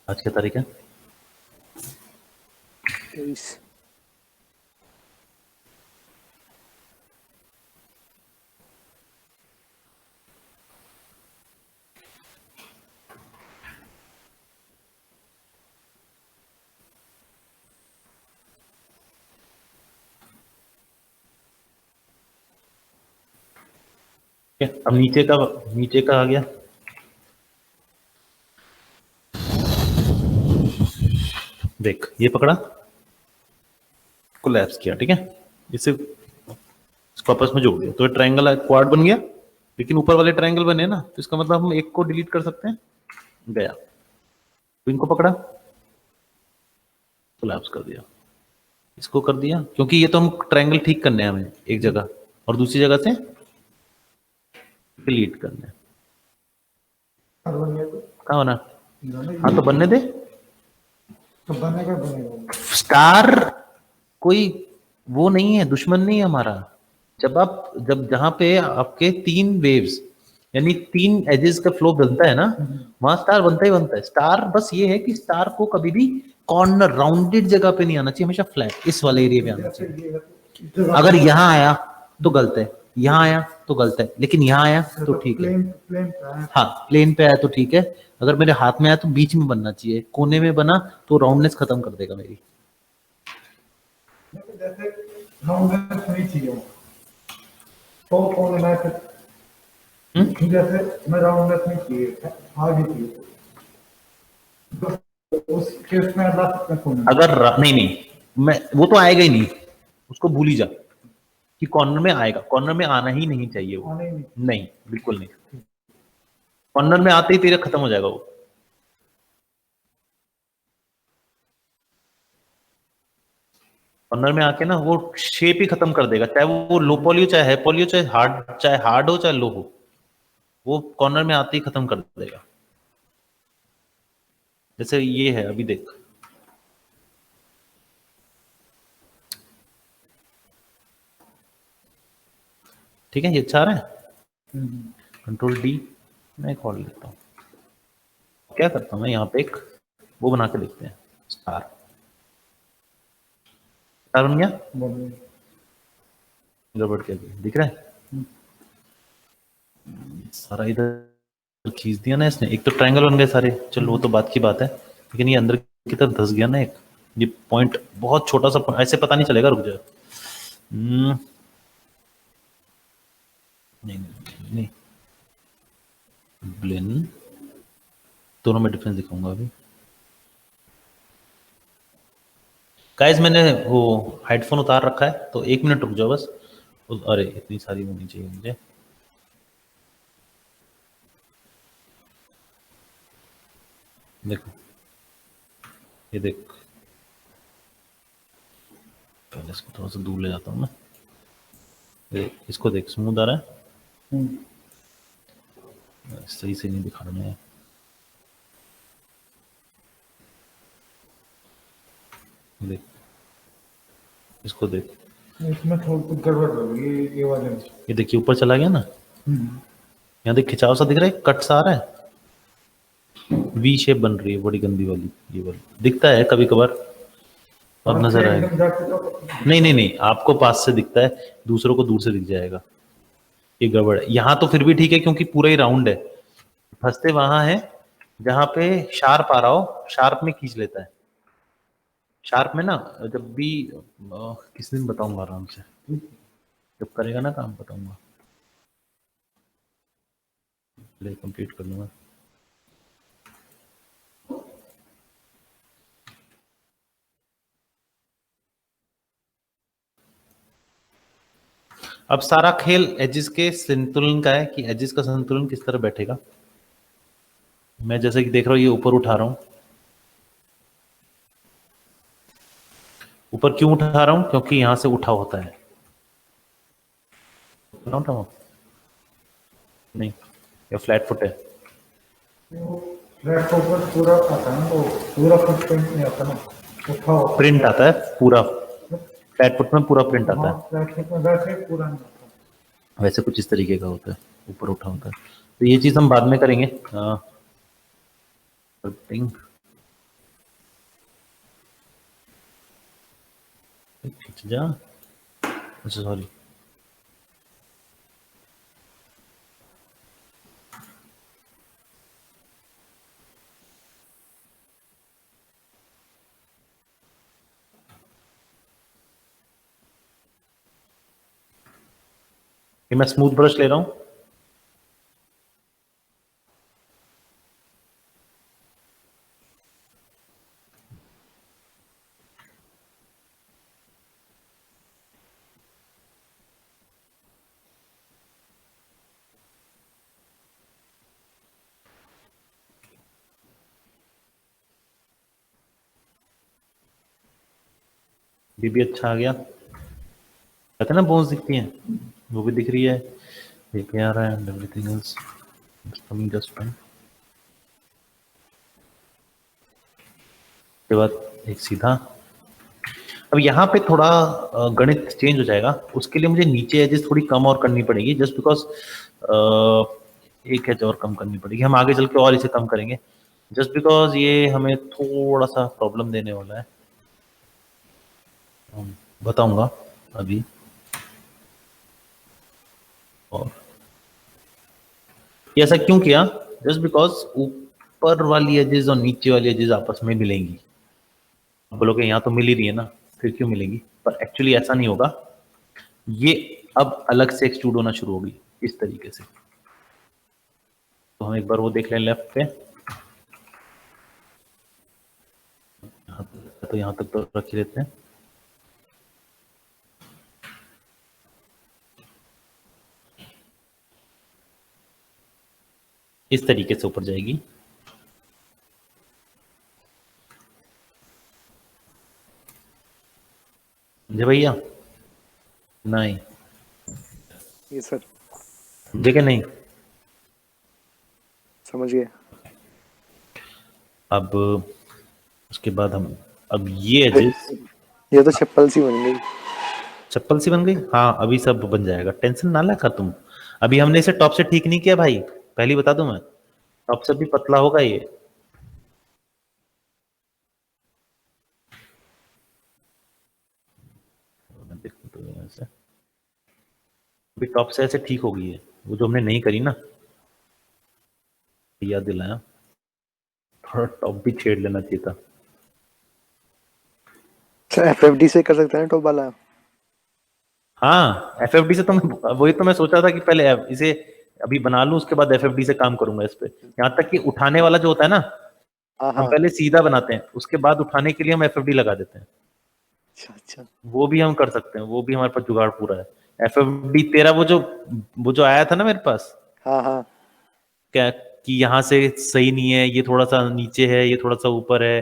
आज क्या तारीख है, 23। ठीक है। अब नीचे का आ गया, देख ये पकड़ा, कोलैप्स किया, ठीक है, इसे इसको आपस में जोड़ दिया तो ट्रायंगल क्वाड बन गया, लेकिन ऊपर वाले ट्रायंगल बने ना, तो इसका मतलब हम एक को डिलीट कर सकते हैं। गया, तो इनको पकड़ा, कोलैप्स कर दिया, इसको कर दिया, क्योंकि ये तो हम ट्रायंगल ठीक करने हैं हमें एक जगह, और दूसरी जगह से डिलीट करना है। और बन गया तो कहाँ बना? दोनों हाँ तो बनने दे। तो बनेगा। स्टार कोई वो नहीं है, दुश्मन नहीं है हमारा। जब जहां पे आपके तीन वेव्स यानी तीन एजेस का फ्लो बनता है ना, वहां स्टार बनता ही बनता है। स्टार बस ये है कि स्टार को कभी भी कॉर्नर राउंडेड जगह पे नहीं आना चाहिए, हमेशा फ्लैट इस वाले एरिया में आना जैसे चाहिए। ये है, अगर यहाँ आया तो गलत है, यहाँ आया तो गलत है, लेकिन यहाँ आया तो ठीक है। प्लेन प्लेन पे है। हाँ, प्लेन पे आया तो ठीक है। अगर मेरे हाथ में आया तो बीच में बनना चाहिए, कोने में बना तो राउंडनेस खत्म कर देगा मेरी। जैसे राउंडनेस नहीं चाहिए वो। तो कौन है जैसे मैं राउंडनेस नहीं चाहिए, आगे चाहिए, तो उस केस में ला सकते हैं कौन। नहीं नहीं, मैं वो तो आएगा ही नहीं, उसको भूल ही जा कि कॉर्नर में आएगा। कॉर्नर में आना ही नहीं चाहिए वो। आने ही नहीं। नहीं, बिल्कुल नहीं। कॉर्नर में आते ही तेरे खत्म हो जाएगा वो। कॉर्नर में आके ना वो शेप ही खत्म कर देगा, चाहे वो लो पॉली हो, चाहे हाई पॉली हो, चाहे हार्ड हो, चाहे लो हो, वो कॉर्नर में आते ही खत्म कर देगा। जैसे ये है, अभी देख, ठीक है, ये अच्छा आ रहा है। कंट्रोल डी, मैं एक और लेता हूँ। क्या करता हूँ मैं, यहाँ पे एक वो बना के देखते हैं, स्टार। स्टार बन गया, गड़बड़ क्या दिख रहा है? सारा इधर खींच दिया ना इसने। एक तो ट्रायंगल बन गए सारे, चलो वो तो बात की बात है, लेकिन ये अंदर की तरफ धस गया ना एक, ये पॉइंट बहुत छोटा सा, ऐसे पता नहीं चलेगा, रुक जाए। नहीं नहीं नहीं, ब्लेन, दोनों में डिफरेंस दिखाऊंगा अभी। गाइस मैंने वो हेडफोन उतार रखा है, तो 1 मिनट रुक जाओ बस। अरे इतनी सारी होनी चाहिए मुझे। देखो, ये देख, पहले इसको थोड़ा सा दूर ले जाता हूँ मैं। इसको देख, स्मूथ आ रहा है, सही से नहीं दिखा रहा मैं। देख, इसको देख, इसमें थोड़ी गड़बड़ हो गई ये वाले में। ये देखिए ऊपर चला गया ना, यहाँ देख खिंचाव सा दिख रहा है, कट सा आ रहा है, वी शेप बन रही है बड़ी गंदी वाली, ये वाली दिखता है कभी कभार और नजर आएगा। नहीं नहीं नहीं, आपको पास से दिखता है, दूसरों को दूर से दिख जाएगा। ये गड़बड़ है। यहाँ तो फिर भी ठीक है क्योंकि पूरा ही राउंड है। फंसते वहां है जहां पे शार्प आ रहा हो, शार्प में खींच लेता है। शार्प में ना, जब भी किस दिन बताऊंगा आराम से, जब करेगा ना काम बताऊंगा, पहले कंप्लीट कर लूंगा। अब सारा खेल एजिस के संतुलन का है कि एजिस का संतुलन किस तरह बैठेगा। मैं जैसे कि देख रहा हूँ, ये ऊपर उठा रहा हूँ। ऊपर क्यों उठा रहा हूँ? क्योंकि यहां से उठा होता है। उठाऊं? नहीं, ये फ्लैट फुट है। फ्लैट के ऊपर पूरा आता है ना, तो पूरा फुटप्रिंट नहीं आता ना, उठाओ प्रिंट आता है पूरा, फ्लैट फुट में पूरा प्रिंट आता है। फ्लैट में वैसे पूरा नहीं आता। वैसे कुछ इस तरीके का होता है, ऊपर उठा होता है। तो ये चीज हम बाद में करेंगे। खिंच जा, अच्छा सॉरी। ये मैं स्मूथ ब्रश ले रहा हूँ। भी अच्छा आ गया। कहते हैं ना बोन्स दिखती हैं, वो भी दिख रही है, ये भी आ रहा है, and everything else coming just fine. के बाद एक सीधा। अब यहाँ पे थोड़ा गणित चेंज हो जाएगा, उसके लिए मुझे नीचे एजेस थोड़ी कम और करनी पड़ेगी, जस्ट बिकॉज एक एज और कम करनी पड़ेगी, हम आगे चल के और इसे कम करेंगे, जस्ट बिकॉज ये हमें थोड़ा सा प्रॉब्लम देने वाला है। बताऊंगा अभी। और ये ऐसा क्यों किया, जस्ट बिकॉज ऊपर वाली एजेस और नीचे वाली एजेस आपस में मिलेंगी। आप बोलोगे यहाँ तो मिल ही रही है ना, फिर क्यों मिलेंगी, पर एक्चुअली ऐसा नहीं होगा, ये अब अलग से एक्सट्रूड होना शुरू होगी इस तरीके से। तो हम एक बार वो देख लें लेफ्ट पे, तो यहाँ तक तो रख ही लेते हैं। इस तरीके से ऊपर जाएगी। समझे भैया? नहीं ये सर समझे क्या? नहीं समझ गए। अब उसके बाद हम अब ये एजेस, ये तो चप्पल सी बन गई। चप्पल सी बन गई। हाँ अभी सब बन जाएगा, टेंशन ना लेकर तुम। अभी हमने इसे टॉप से ठीक नहीं किया भाई, पहले बता दूं मैं, टॉप से भी पतला होगा ये। मैं देखूं तो यहाँ से अभी टॉप से ऐसे ठीक हो गई है, वो जो हमने नहीं करी ना, याद दिलाया, थोड़ा टॉप भी छेड़ लेना चाहिए था। सर एफएफडी से कर सकते हैं टॉप वाला। हाँ एफएफडी से तो मैं वही तो मैं सोचा था कि पहले इसे अभी बना लूं, उसके बाद एफएफडी से काम करूंगा इस पे। यहाँ तक कि उठाने वाला जो होता है ना, हाँ हम हाँ। पहले सीधा बनाते हैं, उसके बाद उठाने के लिए हम एफएफडी लगा देते हैं। अच्छा अच्छा। वो भी हम कर सकते हैं, वो भी हमारे पास जुगाड़ पूरा है। एफएफडी तेरा वो जो आया था ना मेरे पास, हाँ हाँ क्या कि यहाँ से सही नहीं है, ये थोड़ा सा नीचे है, ये थोड़ा सा ऊपर है,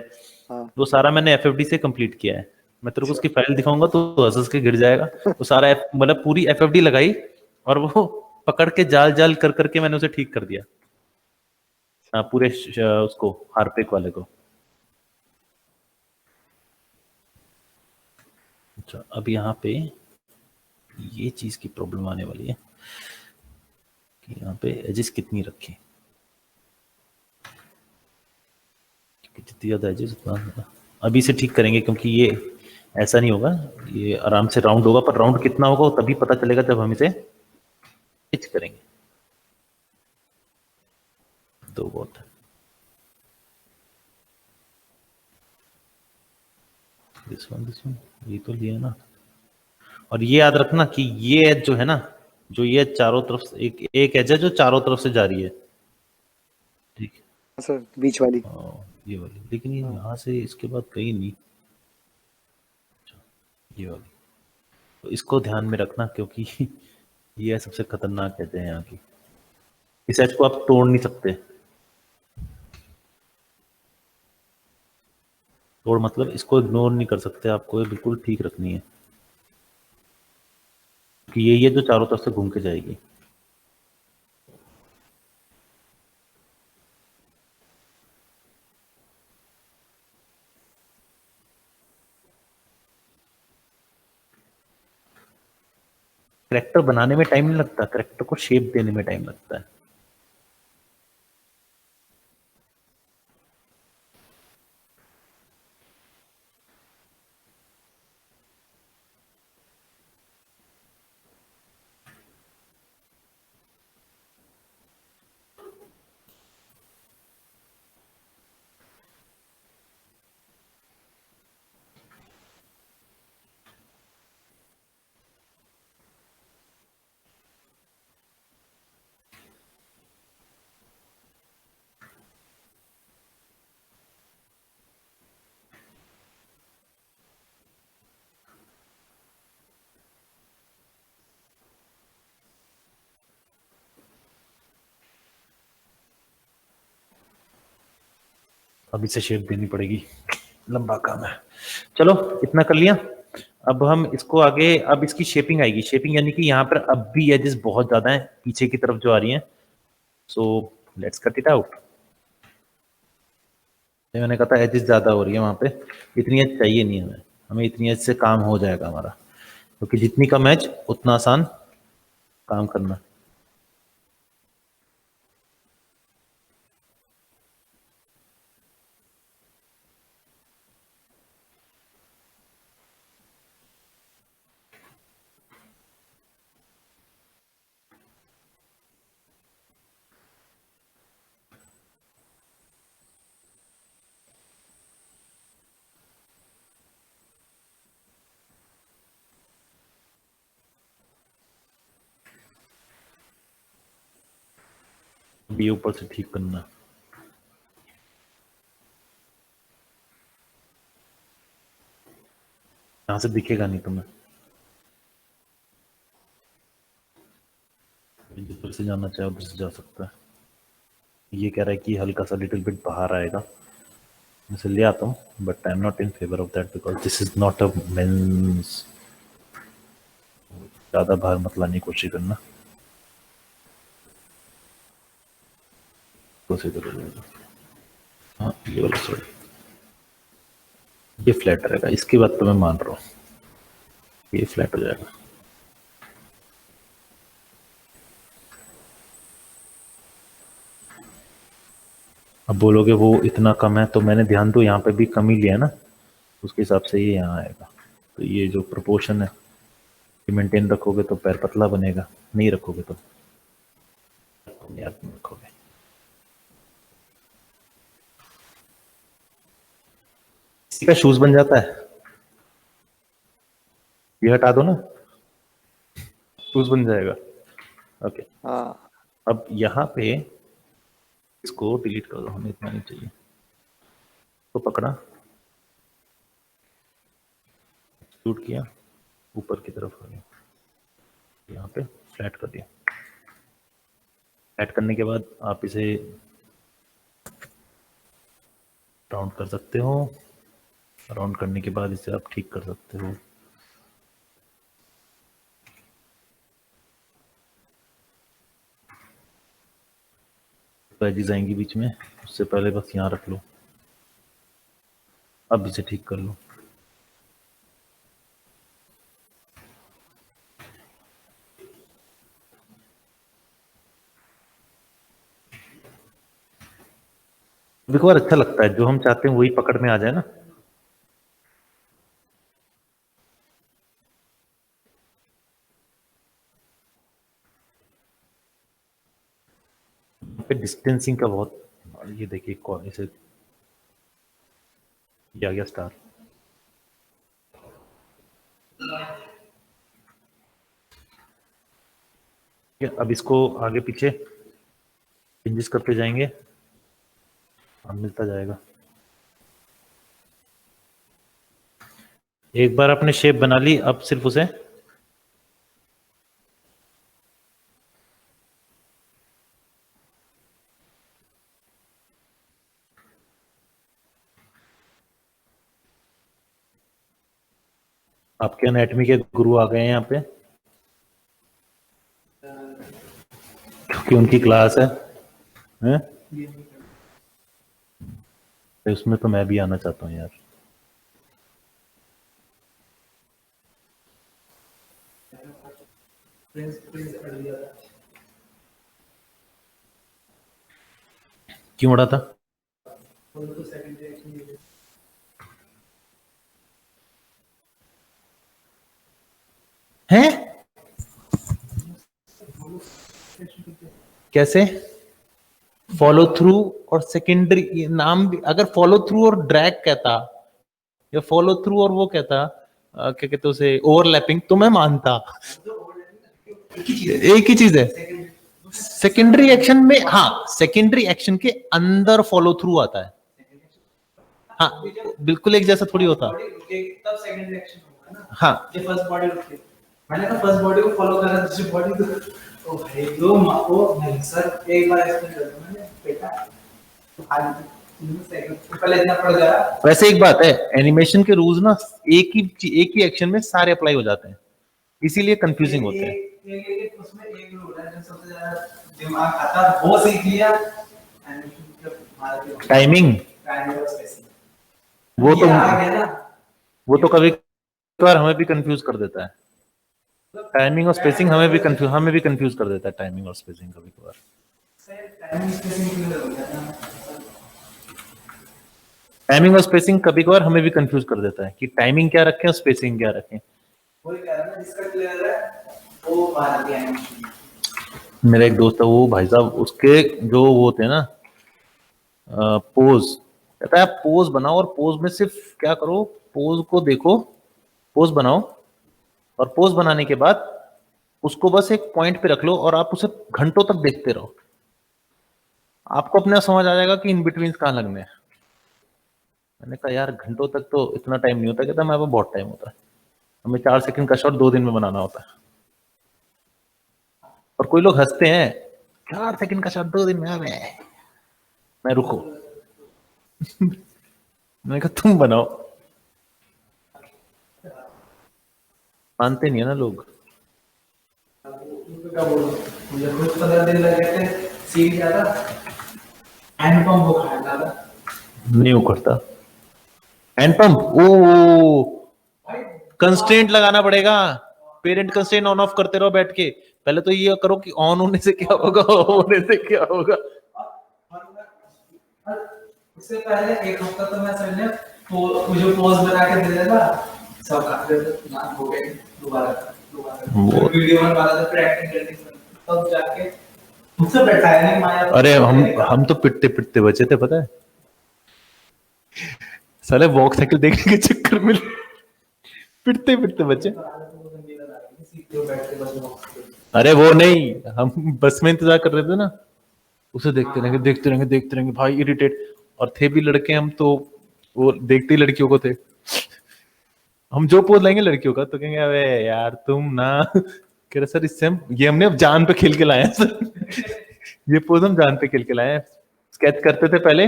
हाँ। वो सारा मैंने एफएफडी से कंप्लीट किया है। मैं तेरे को अच्छा उसकी फाइल दिखाऊंगा तो हंस हंस के गिर जाएगा। तो सारा मतलब पूरी एफएफडी लगाई, और वो पकड़ के जाल जाल कर करके मैंने उसे ठीक कर दिया। हाँ, पूरे उसको हार्पिक वाले को। अच्छा अब यहाँ पे ये चीज की प्रॉब्लम आने वाली है कि यहाँ पे एजेस कितनी रखें, जितनी ज्यादा एजेस उतना ज्यादा। अभी से ठीक करेंगे, क्योंकि ये ऐसा नहीं होगा, ये आराम से राउंड होगा, पर राउंड कितना होगा वो तभी पता चलेगा जब हम इसे पिच करेंगे। दो बहुत है, दिस वन ये तो लिया ना। और ये याद रखना कि ये एज जो है ना, जो ये चारों तरफ से एक एक एज है जो चारों तरफ से जा रही है, ठीक है। सर बीच वाली। ये वाली, लेकिन ये यहाँ से इसके बाद कहीं नहीं, ये वाली, तो इसको ध्यान में रखना, क्योंकि ये सबसे खतरनाक कहते हैं यहाँ की। इस एज को आप तोड़ नहीं सकते, तोड़ मतलब इसको इग्नोर नहीं कर सकते, आपको ये बिल्कुल ठीक रखनी है, कि ये जो चारों तरफ से घूम के जाएगी। करेक्टर बनाने में टाइम नहीं लगता, करेक्टर को शेप देने में टाइम लगता है। अब इसे शेप देनी पड़ेगी, लंबा काम है। चलो इतना कर लिया। अब हम इसको आगे, अब इसकी शेपिंग आएगी। शेपिंग यानी कि यहाँ पर अब भी एजेस बहुत ज्यादा हैं पीछे की तरफ जो आ रही हैं, so let's cut it out. मैंने कहा था एजेस ज्यादा हो रही है वहां पे, इतनी एज चाहिए नहीं हमें, हमें इतनी एज से काम हो जाएगा हमारा, क्योंकि जितनी कम एज उतना आसान काम करना। भी ऊपर से ठीक करना। यहां से दिखेगा नहीं तुम्हें, जिधर से जाना चाहे उधर से जा सकता है। ये कह रहा है कि हल्का सा लिटिल बिट बाहर आएगा, मैं इसे ले आता हूँ, but I am not in favour of that because this is not a मेंस। ज्यादा बाहर मत लाने की कोशिश करना, कोशिश करो। हाँ ये वाला सॉरी, ये फ्लैट रहेगा, इसकी बात तो मैं मान रहा हूँ, ये फ्लैट हो जाएगा। अब बोलोगे वो इतना कम है, तो मैंने ध्यान दो यहाँ पे भी कम ही लिया ना, उसके हिसाब से ये यहाँ आएगा। तो ये जो प्रोपोर्शन है ये मेंटेन रखोगे तो पैर पतला बनेगा, नहीं रखोगे तो याद नहीं रखोगे। किसी का शूज बन जाता है, ये हटा दो ना, शूज बन जाएगा। ओके हाँ अब यहाँ पे इसको डिलीट कर दो, हमें इतना नहीं चाहिए। तो पकड़ा, शूट किया, ऊपर की तरफ आ गया, यहाँ पे फ्लैट कर दिया। फ्लैट करने के बाद आप इसे राउंड कर सकते हो, राउंड करने के बाद इसे आप ठीक कर सकते हो। एजेस आएंगी बीच में, उससे पहले बस यहाँ रख लो। अब इसे ठीक कर लो। एक बार अच्छा लगता है, जो हम चाहते हैं वही पकड़ में आ जाए ना। पे डिस्टेंसिंग का बहुत, ये देखिए कौन इसे, ये आ गया स्टार। अब इसको आगे पीछे चेंजेस करते जाएंगे, अब मिलता जाएगा। एक बार आपने शेप बना ली, अब सिर्फ उसे आपके एनाटॉमी के गुरु आ गए हैं यहाँ पे, क्योंकि उनकी क्लास है, हैं? तो उसमें तो मैं भी आना चाहता हूँ यार। क्यों उड़ा था? हैं? कैसे? फॉलो थ्रू और सेकेंडरी नाम भी, अगर फॉलो थ्रू और ड्रैग कहता, या फॉलो थ्रू और वो कहता क्या कहते उसे, ओवरलैपिंग, तो मैं मानता। एक ही चीज है सेकेंडरी एक्शन में। हाँ सेकेंडरी एक्शन के अंदर फॉलो थ्रू आता है। हाँ बिल्कुल एक जैसा थोड़ी होता। तब सेकंडरी एक्शन होगा ना। हाँ ये फर्स्ट बॉडी होती है, मैंने कहा फर्स्ट बॉडी को फॉलो कर रहा है, दूसरी बॉडी तो, ओ भाई दो माँ को नहीं सर, एक बार एक्सप्लेन कर दो मैंने बेटा, तो खाली पहले इतना पड़ जा रहा वैसे एक बात है, एनिमेशन के रूल्स ना एक ही एक्शन में सारे अप्लाई हो जाते हैं, इसीलिए कंफ्यूजिंग होते हैं। एक उसमें एक रूल है जो सबसे ज्यादा दिमाग खाता है, वो सीख लिया एनिमेशन के मार टाइमिंग, टाइम और स्पेसिंग वो तो ये आ गया ना। वो तो कभी कभार हमें भी कंफ्यूज कर देता है। टाइमिंग और स्पेसिंग हमें भी कंफ्यूज कर देता है, टाइमिंग और स्पेसिंग कभी कभार। टाइम स्पेसिंग क्लियर हो गया ना। टाइमिंग और स्पेसिंग कभी कभार हमें भी कंफ्यूज कर देता है कि टाइमिंग क्या रखें और स्पेसिंग क्या रखें। वही कह रहा ना, जिसका क्लियर है वो मार दिया एनिमेशन। मेरा एक दोस्त है, वो भाई साहब उसके जो वो थे ना पोज, कहता है पोज बनाओ और पोज में सिर्फ क्या करो, पोज को देखो, पोज बनाओ और पोज बनाने के बाद उसको बस एक पॉइंट पे रख लो और आप उसे घंटों तक देखते रहो, आपको अपने आप समझ आ जाएगा कि इन बिटवीन कहाँ लगने हैं। मैंने कहा यार घंटों तक तो इतना टाइम नहीं होता। कहता मेरे पास बहुत टाइम होता है, हमें 4 सेकंड का शॉट 2 दिन में बनाना होता है। और कोई लोग हंसते हैं, 4 सेकंड का शॉट 2 दिन में, अबे मैं रुको। मैंने कहा तुम बनाओ, मानते नहीं है ना लोग। क्या बोलूं, मुझे खुद 15 दिन लगे थे सीख ज्यादा हैंड पंप को खाया ज्यादा। नहीं उखड़ता हैंड पंप, ओ कंस्ट्रेंट लगाना पड़ेगा, पेरेंट कंस्ट्रेंट ऑन ऑफ करते रहो बैठ के। पहले तो ये करो कि ऑन होने से क्या होगा, ऑफ होने से क्या होगा। उससे पहले एक हफ्ता तो मैं समझ लिया मुझे पोज बना के दे देगा, सब खाते थे ना, हो गए दोबारा वो वीडियो में वाला था प्रैक्टिस करके तब जाके मुझसे बैठाया नहीं माया। अरे हम तो पिटते पिटते बचे थे पता है, साले वॉक साइकिल देखने के चक्कर में पिटते पिटते बचे। अरे वो नहीं, हम बस में इंतजार कर रहे थे ना, उसे देखते रहेंगे देखते रहेंगे देखते रहेंगे भाई, इरिटेट। और थे भी लड़के हम तो, वो देखते ही लड़कियों को थे। हम जो पोज लेंगे लड़कियों का तो कहेंगे अबे यार तुम ना, कह रहे सर इससे हम ये हमने अब जान पे खेल के लाए हैं सर। ये पोज हम जान पे खेल के लाए हैं। स्केच करते थे पहले,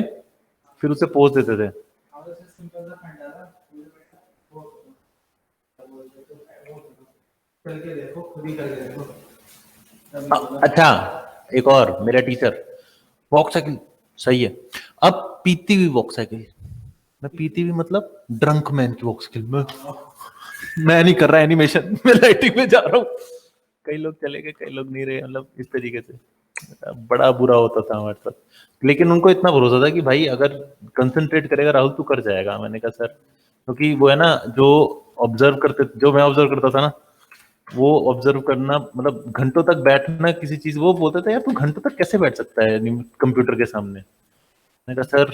फिर उसे पोज देते थे। सिंपल सा फंडा था, करके देखो, खुद ही करके देखो। अच्छा एक और, मेरा टीचर वॉक साइकिल सही है, अब पीती हुई वॉक साइकिल, मैं पीती हुई मतलब ड्रंक मैन की वॉक साइकिल में, मैं नहीं कर रहा एनिमेशन, मैं लाइटिंग में जा रहा हूँ। कई लोग चले गए, कई लोग नहीं रहे, मतलब इस तरीके से बड़ा बुरा होता था हमारे साथ। लेकिन उनको इतना भरोसा था कि भाई अगर कंसंट्रेट करेगा राहुल तू कर जाएगा। मैंने कहा सर, क्योंकि वो है ना जो ऑब्जर्व करते, जो मैं ऑब्जर्व करता था ना, वो ऑब्जर्व करना मतलब घंटों तक बैठना किसी चीज, वो बोलते थे यार तू घंटों तक कैसे बैठ सकता है कंप्यूटर के सामने। मैंने कहा सर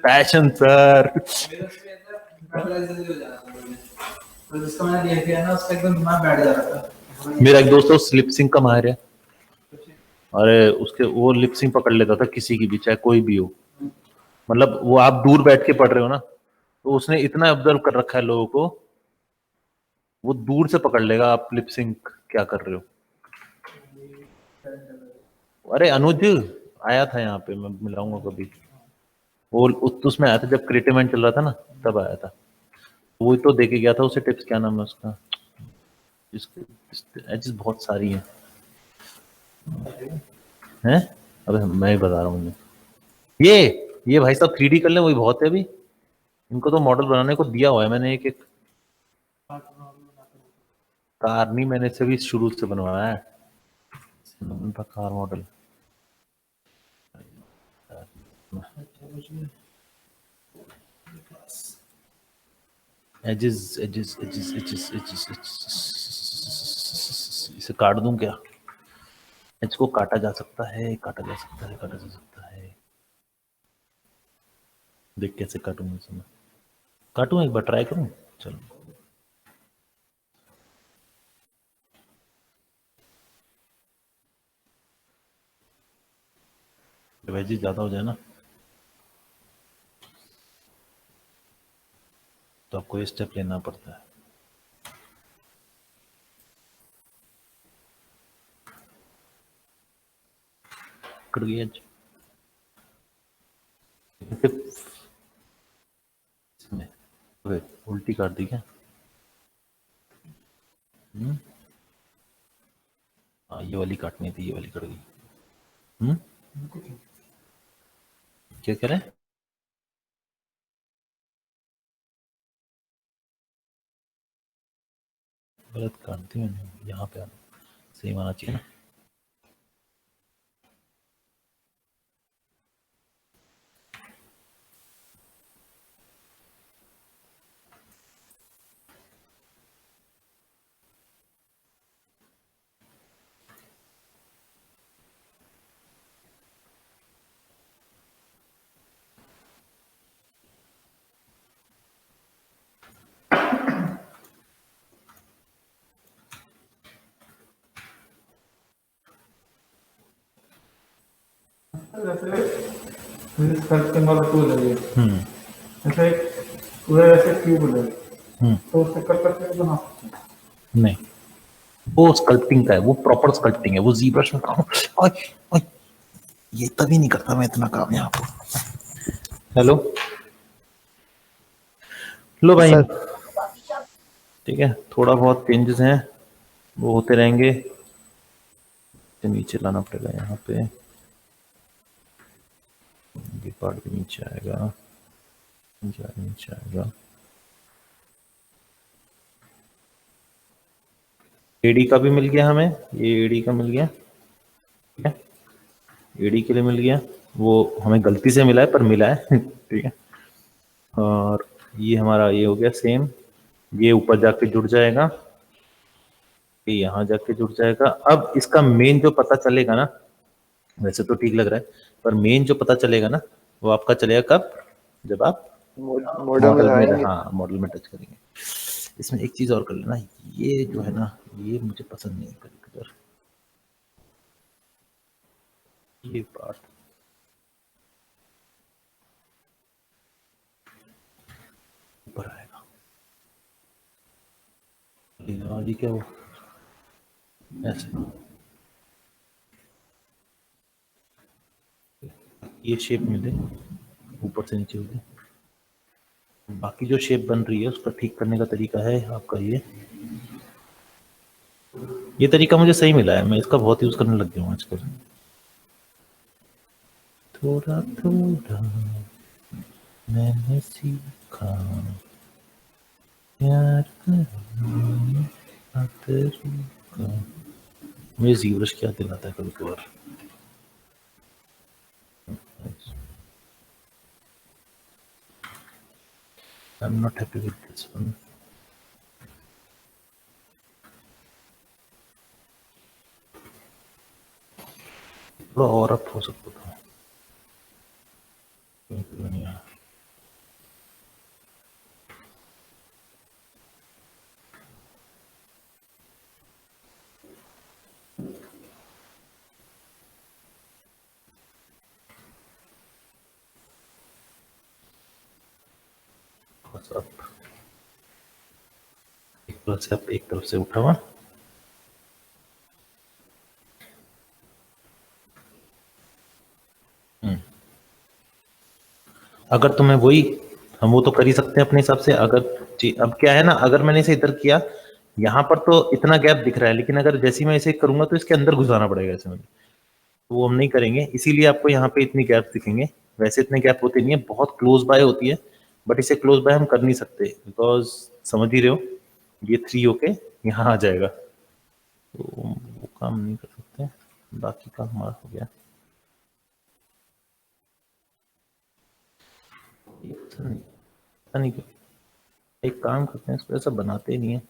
पैशन सर। तो जिसको मैंने देख लिया ना उसका एकदम दिमाग बैठ जा रहा था। मेरा एक दोस्त है स्लिप सिंक का माहिर है, अरे उसके वो लिप सिंक पकड़ लेता था किसी की भी, चाहे कोई भी हो। मतलब वो आप दूर बैठ के पढ़ रहे हो ना, तो उसने इतना ऑब्जर्व कर रखा है लोगों को, वो दूर से पकड़ लेगा आप लिप सिंक क्या कर रहे हो। अरे अनुज आया था यहाँ पे, मैं मिलाऊंगा कभी। वो उसमें आया था जब क्रिएटिव माइंड चल रहा था ना, तब आया था। वो तो देके गया था उसे टिप्स, क्या नाम है उसका, एजेस बहुत सारी हैं। अबे मैं ही बता रहा हूँ, ये भाई साहब 3D कर लें वही बहुत है अभी। इनको तो मॉडल बनाने को दिया हुआ है मैंने एक एक। कार नहीं, मैंने इसे भी शुरू से बनवाया है उनका car model. Edges edges edges edges edges इसे काट दूं क्या? इसको काटा जा सकता है, काटा जा सकता है, काटा जा सकता है। देख कैसे काटूंगा इसे मैं, काटूं एक बार ट्राई करूं, चलो। वेजी ज्यादा हो जाए ना तो आपको ये स्टेप लेना पड़ता है। कट गई एज, उल्टी काट दी क्या? हाँ, ये वाली काटनी थी, ये वाली कट गई। क्या कह रहे हैं? गलत काट दी मैंने, यहाँ पे सेम आना चाहिए ना। जैसे स्कल्पटिंग वाला टूल है ये, जैसे पूरा ऐसे क्यूब है, तो उससे कट करके बना सकते हैं। नहीं, वो स्कल्पटिंग का है, वो प्रॉपर स्कल्पटिंग है, वो जी ब्रश में काम। ओए, ओए, ये तभी नहीं करता मैं इतना काम यहाँ पर। हेलो, लो भाई, सर ठीक है, थोड़ा बहुत चेंजेस हैं वो होते रहेंगे। तो नीचे लाना पड़ेगा यहाँ पे, ये पार्ट भी नीचे आएगा, नीचे आएगा। एडी का भी मिल गया हमें, ये एडी का मिल गया, ठीक है, एडी के लिए मिल गया, वो हमें गलती से मिला है पर मिला है ठीक है। और ये हमारा ये हो गया सेम, ये ऊपर जाके जुड़ जाएगा, ये यहाँ जाके जुड़ जाएगा। अब इसका मेन जो पता चलेगा ना, वैसे तो ठीक लग रहा है, पर मेन जो पता चलेगा ना वो आपका चलेगा कब, जब आप मॉडल में मॉडल में, लगाएंगे। हाँ मॉडल में टच करेंगे। इसमें एक चीज और कर लेना, ये जो है ना, ये मुझे पसंद नहीं कभी कभार, ये पार्ट ऊपर आएगा, ये क्या वो ऐसे, ये शेप मिले ऊपर से नीचे हो गया। बाकी जो शेप बन रही है उसका ठीक करने का तरीका है आपका ये तरीका मुझे सही मिला है, मैं इसका बहुत यूज करने लग गया हूँ आजकल। थोड़ा थोड़ा मैंने सीखा प्यार करने का तरीका। मुझे जीवरश क्या दिलाता है कभी कभार। I'm not happy with this one. थोड़ा और अप हो सकता था। बस अप, एक तरफ से अप, एक तरफ से उठा हुआ। अगर तुम्हें वही, हम वो तो कर ही सकते हैं अपने हिसाब से। अगर अब क्या है ना, अगर मैंने इसे इधर किया, यहाँ पर तो इतना गैप दिख रहा है, लेकिन अगर जैसे ही मैं इसे करूंगा तो इसके अंदर घुसाना पड़ेगा इसे मुझे, तो वो हम नहीं करेंगे, इसीलिए आपको यहाँ पे इतनी गैप दिखेंगे। वैसे इतने गैप होते नहीं है, बहुत क्लोज बाय होती है, बट इसे क्लोज बाय हम कर नहीं सकते, बिकॉज समझ ही रहे हो, ये 3 होके यहाँ आ जाएगा, तो वो काम नहीं कर सकते। बाकी काम हमारा हो गया। पता नहीं क्यों, एक काम करते हैं, इसको ऐसा बनाते ही नहीं है।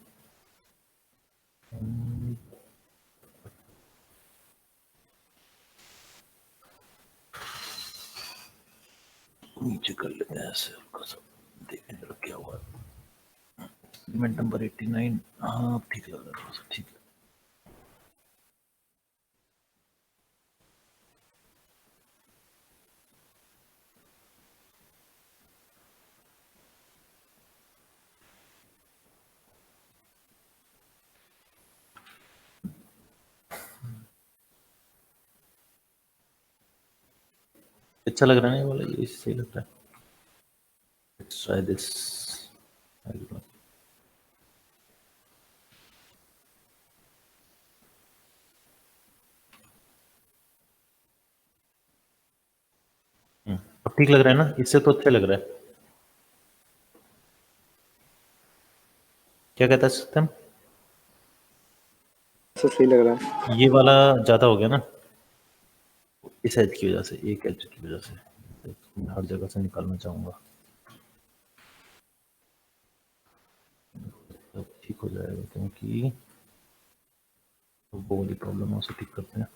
नीचे कर लेते हैं ऐसे हल्का सा, देखें जरा क्या हुआ। इवेंट नंबर 89, हाँ अब ठीक लग रहा है, थोड़ा सा ठीक है। अच्छा लग रहा है ना ये वाला, ये सही लग रहा है। Let's try this. अब ठीक लग रहा है ना? इससे तो अच्छा लग रहा है। क्या कहता है सिस्टम? ऐसा सही लग रहा है। ये वाला ज्यादा हो गया ना इस एज की वजह से, एक एज की वजह से हर जगह से निकालना चाहूंगा। अब ठीक हो जाएगा क्योंकि वो वाली प्रॉब्लम है, उसे ठीक करते हैं।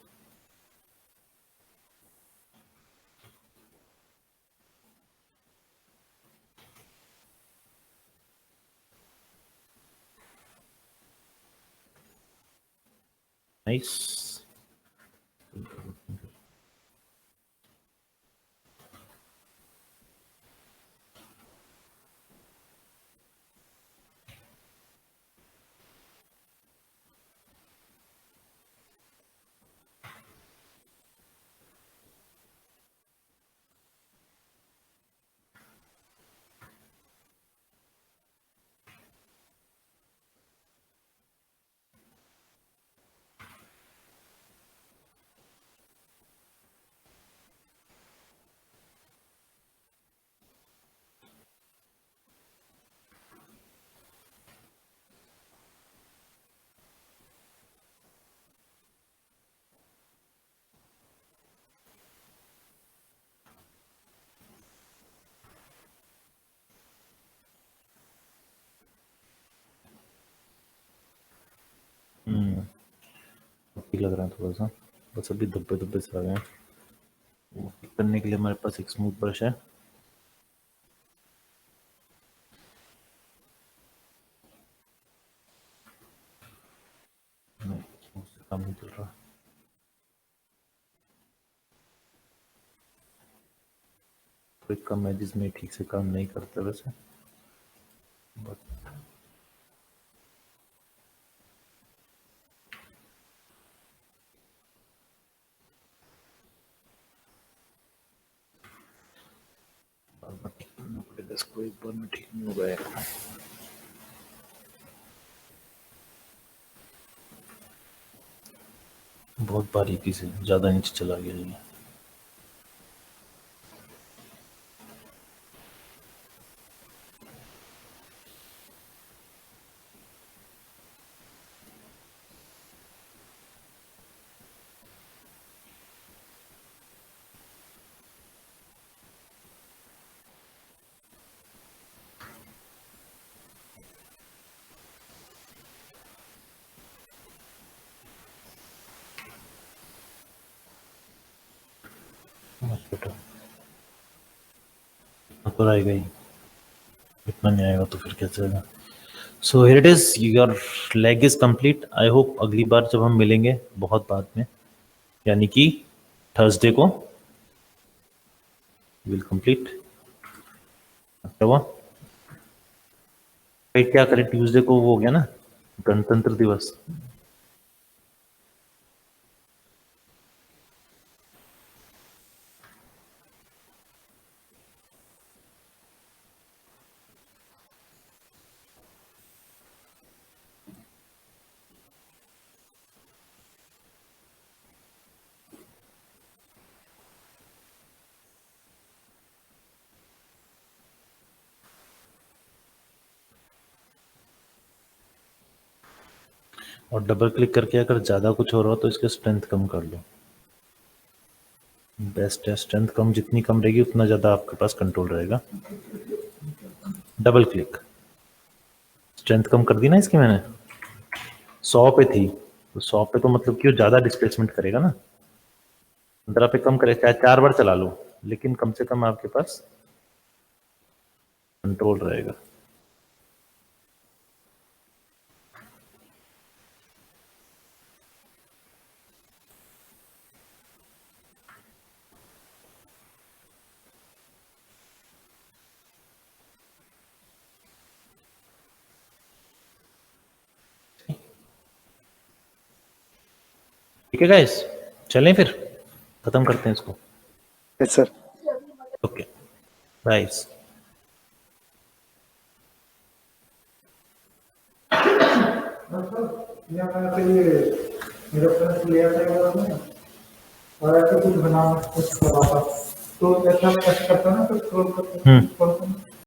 नाइस। ठीक लग रहा है थोड़ा सा, बस अभी धब्बे धब्बे से आ गए हैं। वो ठीक करने के लिए हमारे पास एक स्मूथ ब्रश है। नहीं, उससे काम नहीं चल रहा। कोई कम है जिसमें ठीक से काम नहीं करता वैसे, बट बार बार ठीक करना पड़ेगा इसको, एक बार में ठीक नहीं होगा यार। बहुत बारीकी से, ज्यादा नीचे चला गया ये। बेटा तो आएगा ही, इतना नहीं आएगा तो फिर कैसे आएगा। So here it is, your leg is complete. I hope अगली बार जब हम मिलेंगे बहुत बाद में, यानी कि थर्सडे को, विल कंप्लीट। क्या हुआ भाई? क्या करें, ट्यूसडे को वो हो गया ना गणतंत्र दिवस। और डबल क्लिक करके अगर ज़्यादा कुछ हो रहा हो तो इसके स्ट्रेंथ कम कर लो। बेस्ट है, स्ट्रेंथ कम जितनी कम रहेगी उतना ज़्यादा आपके पास कंट्रोल रहेगा। डबल क्लिक, स्ट्रेंथ कम कर दी ना इसकी मैंने। 100 पे थी तो 100 पे तो मतलब कि वो ज़्यादा डिस्प्लेसमेंट करेगा ना। 15 पे कम करे, चाहे 4 बार चला लो, लेकिन कम से कम आपके पास कंट्रोल रहेगा। ठीक है गाइस, चलें फिर, खत्म करते हैं इसको। Yes sir. Okay guys. या मैं तो ये रेफरेंस लिया था ये वाला में, और ऐसे कुछ बनाना कुछ कर रहा था। तो ऐसा मैं ऐसे करता हूँ ना, तो स्क्रॉल करते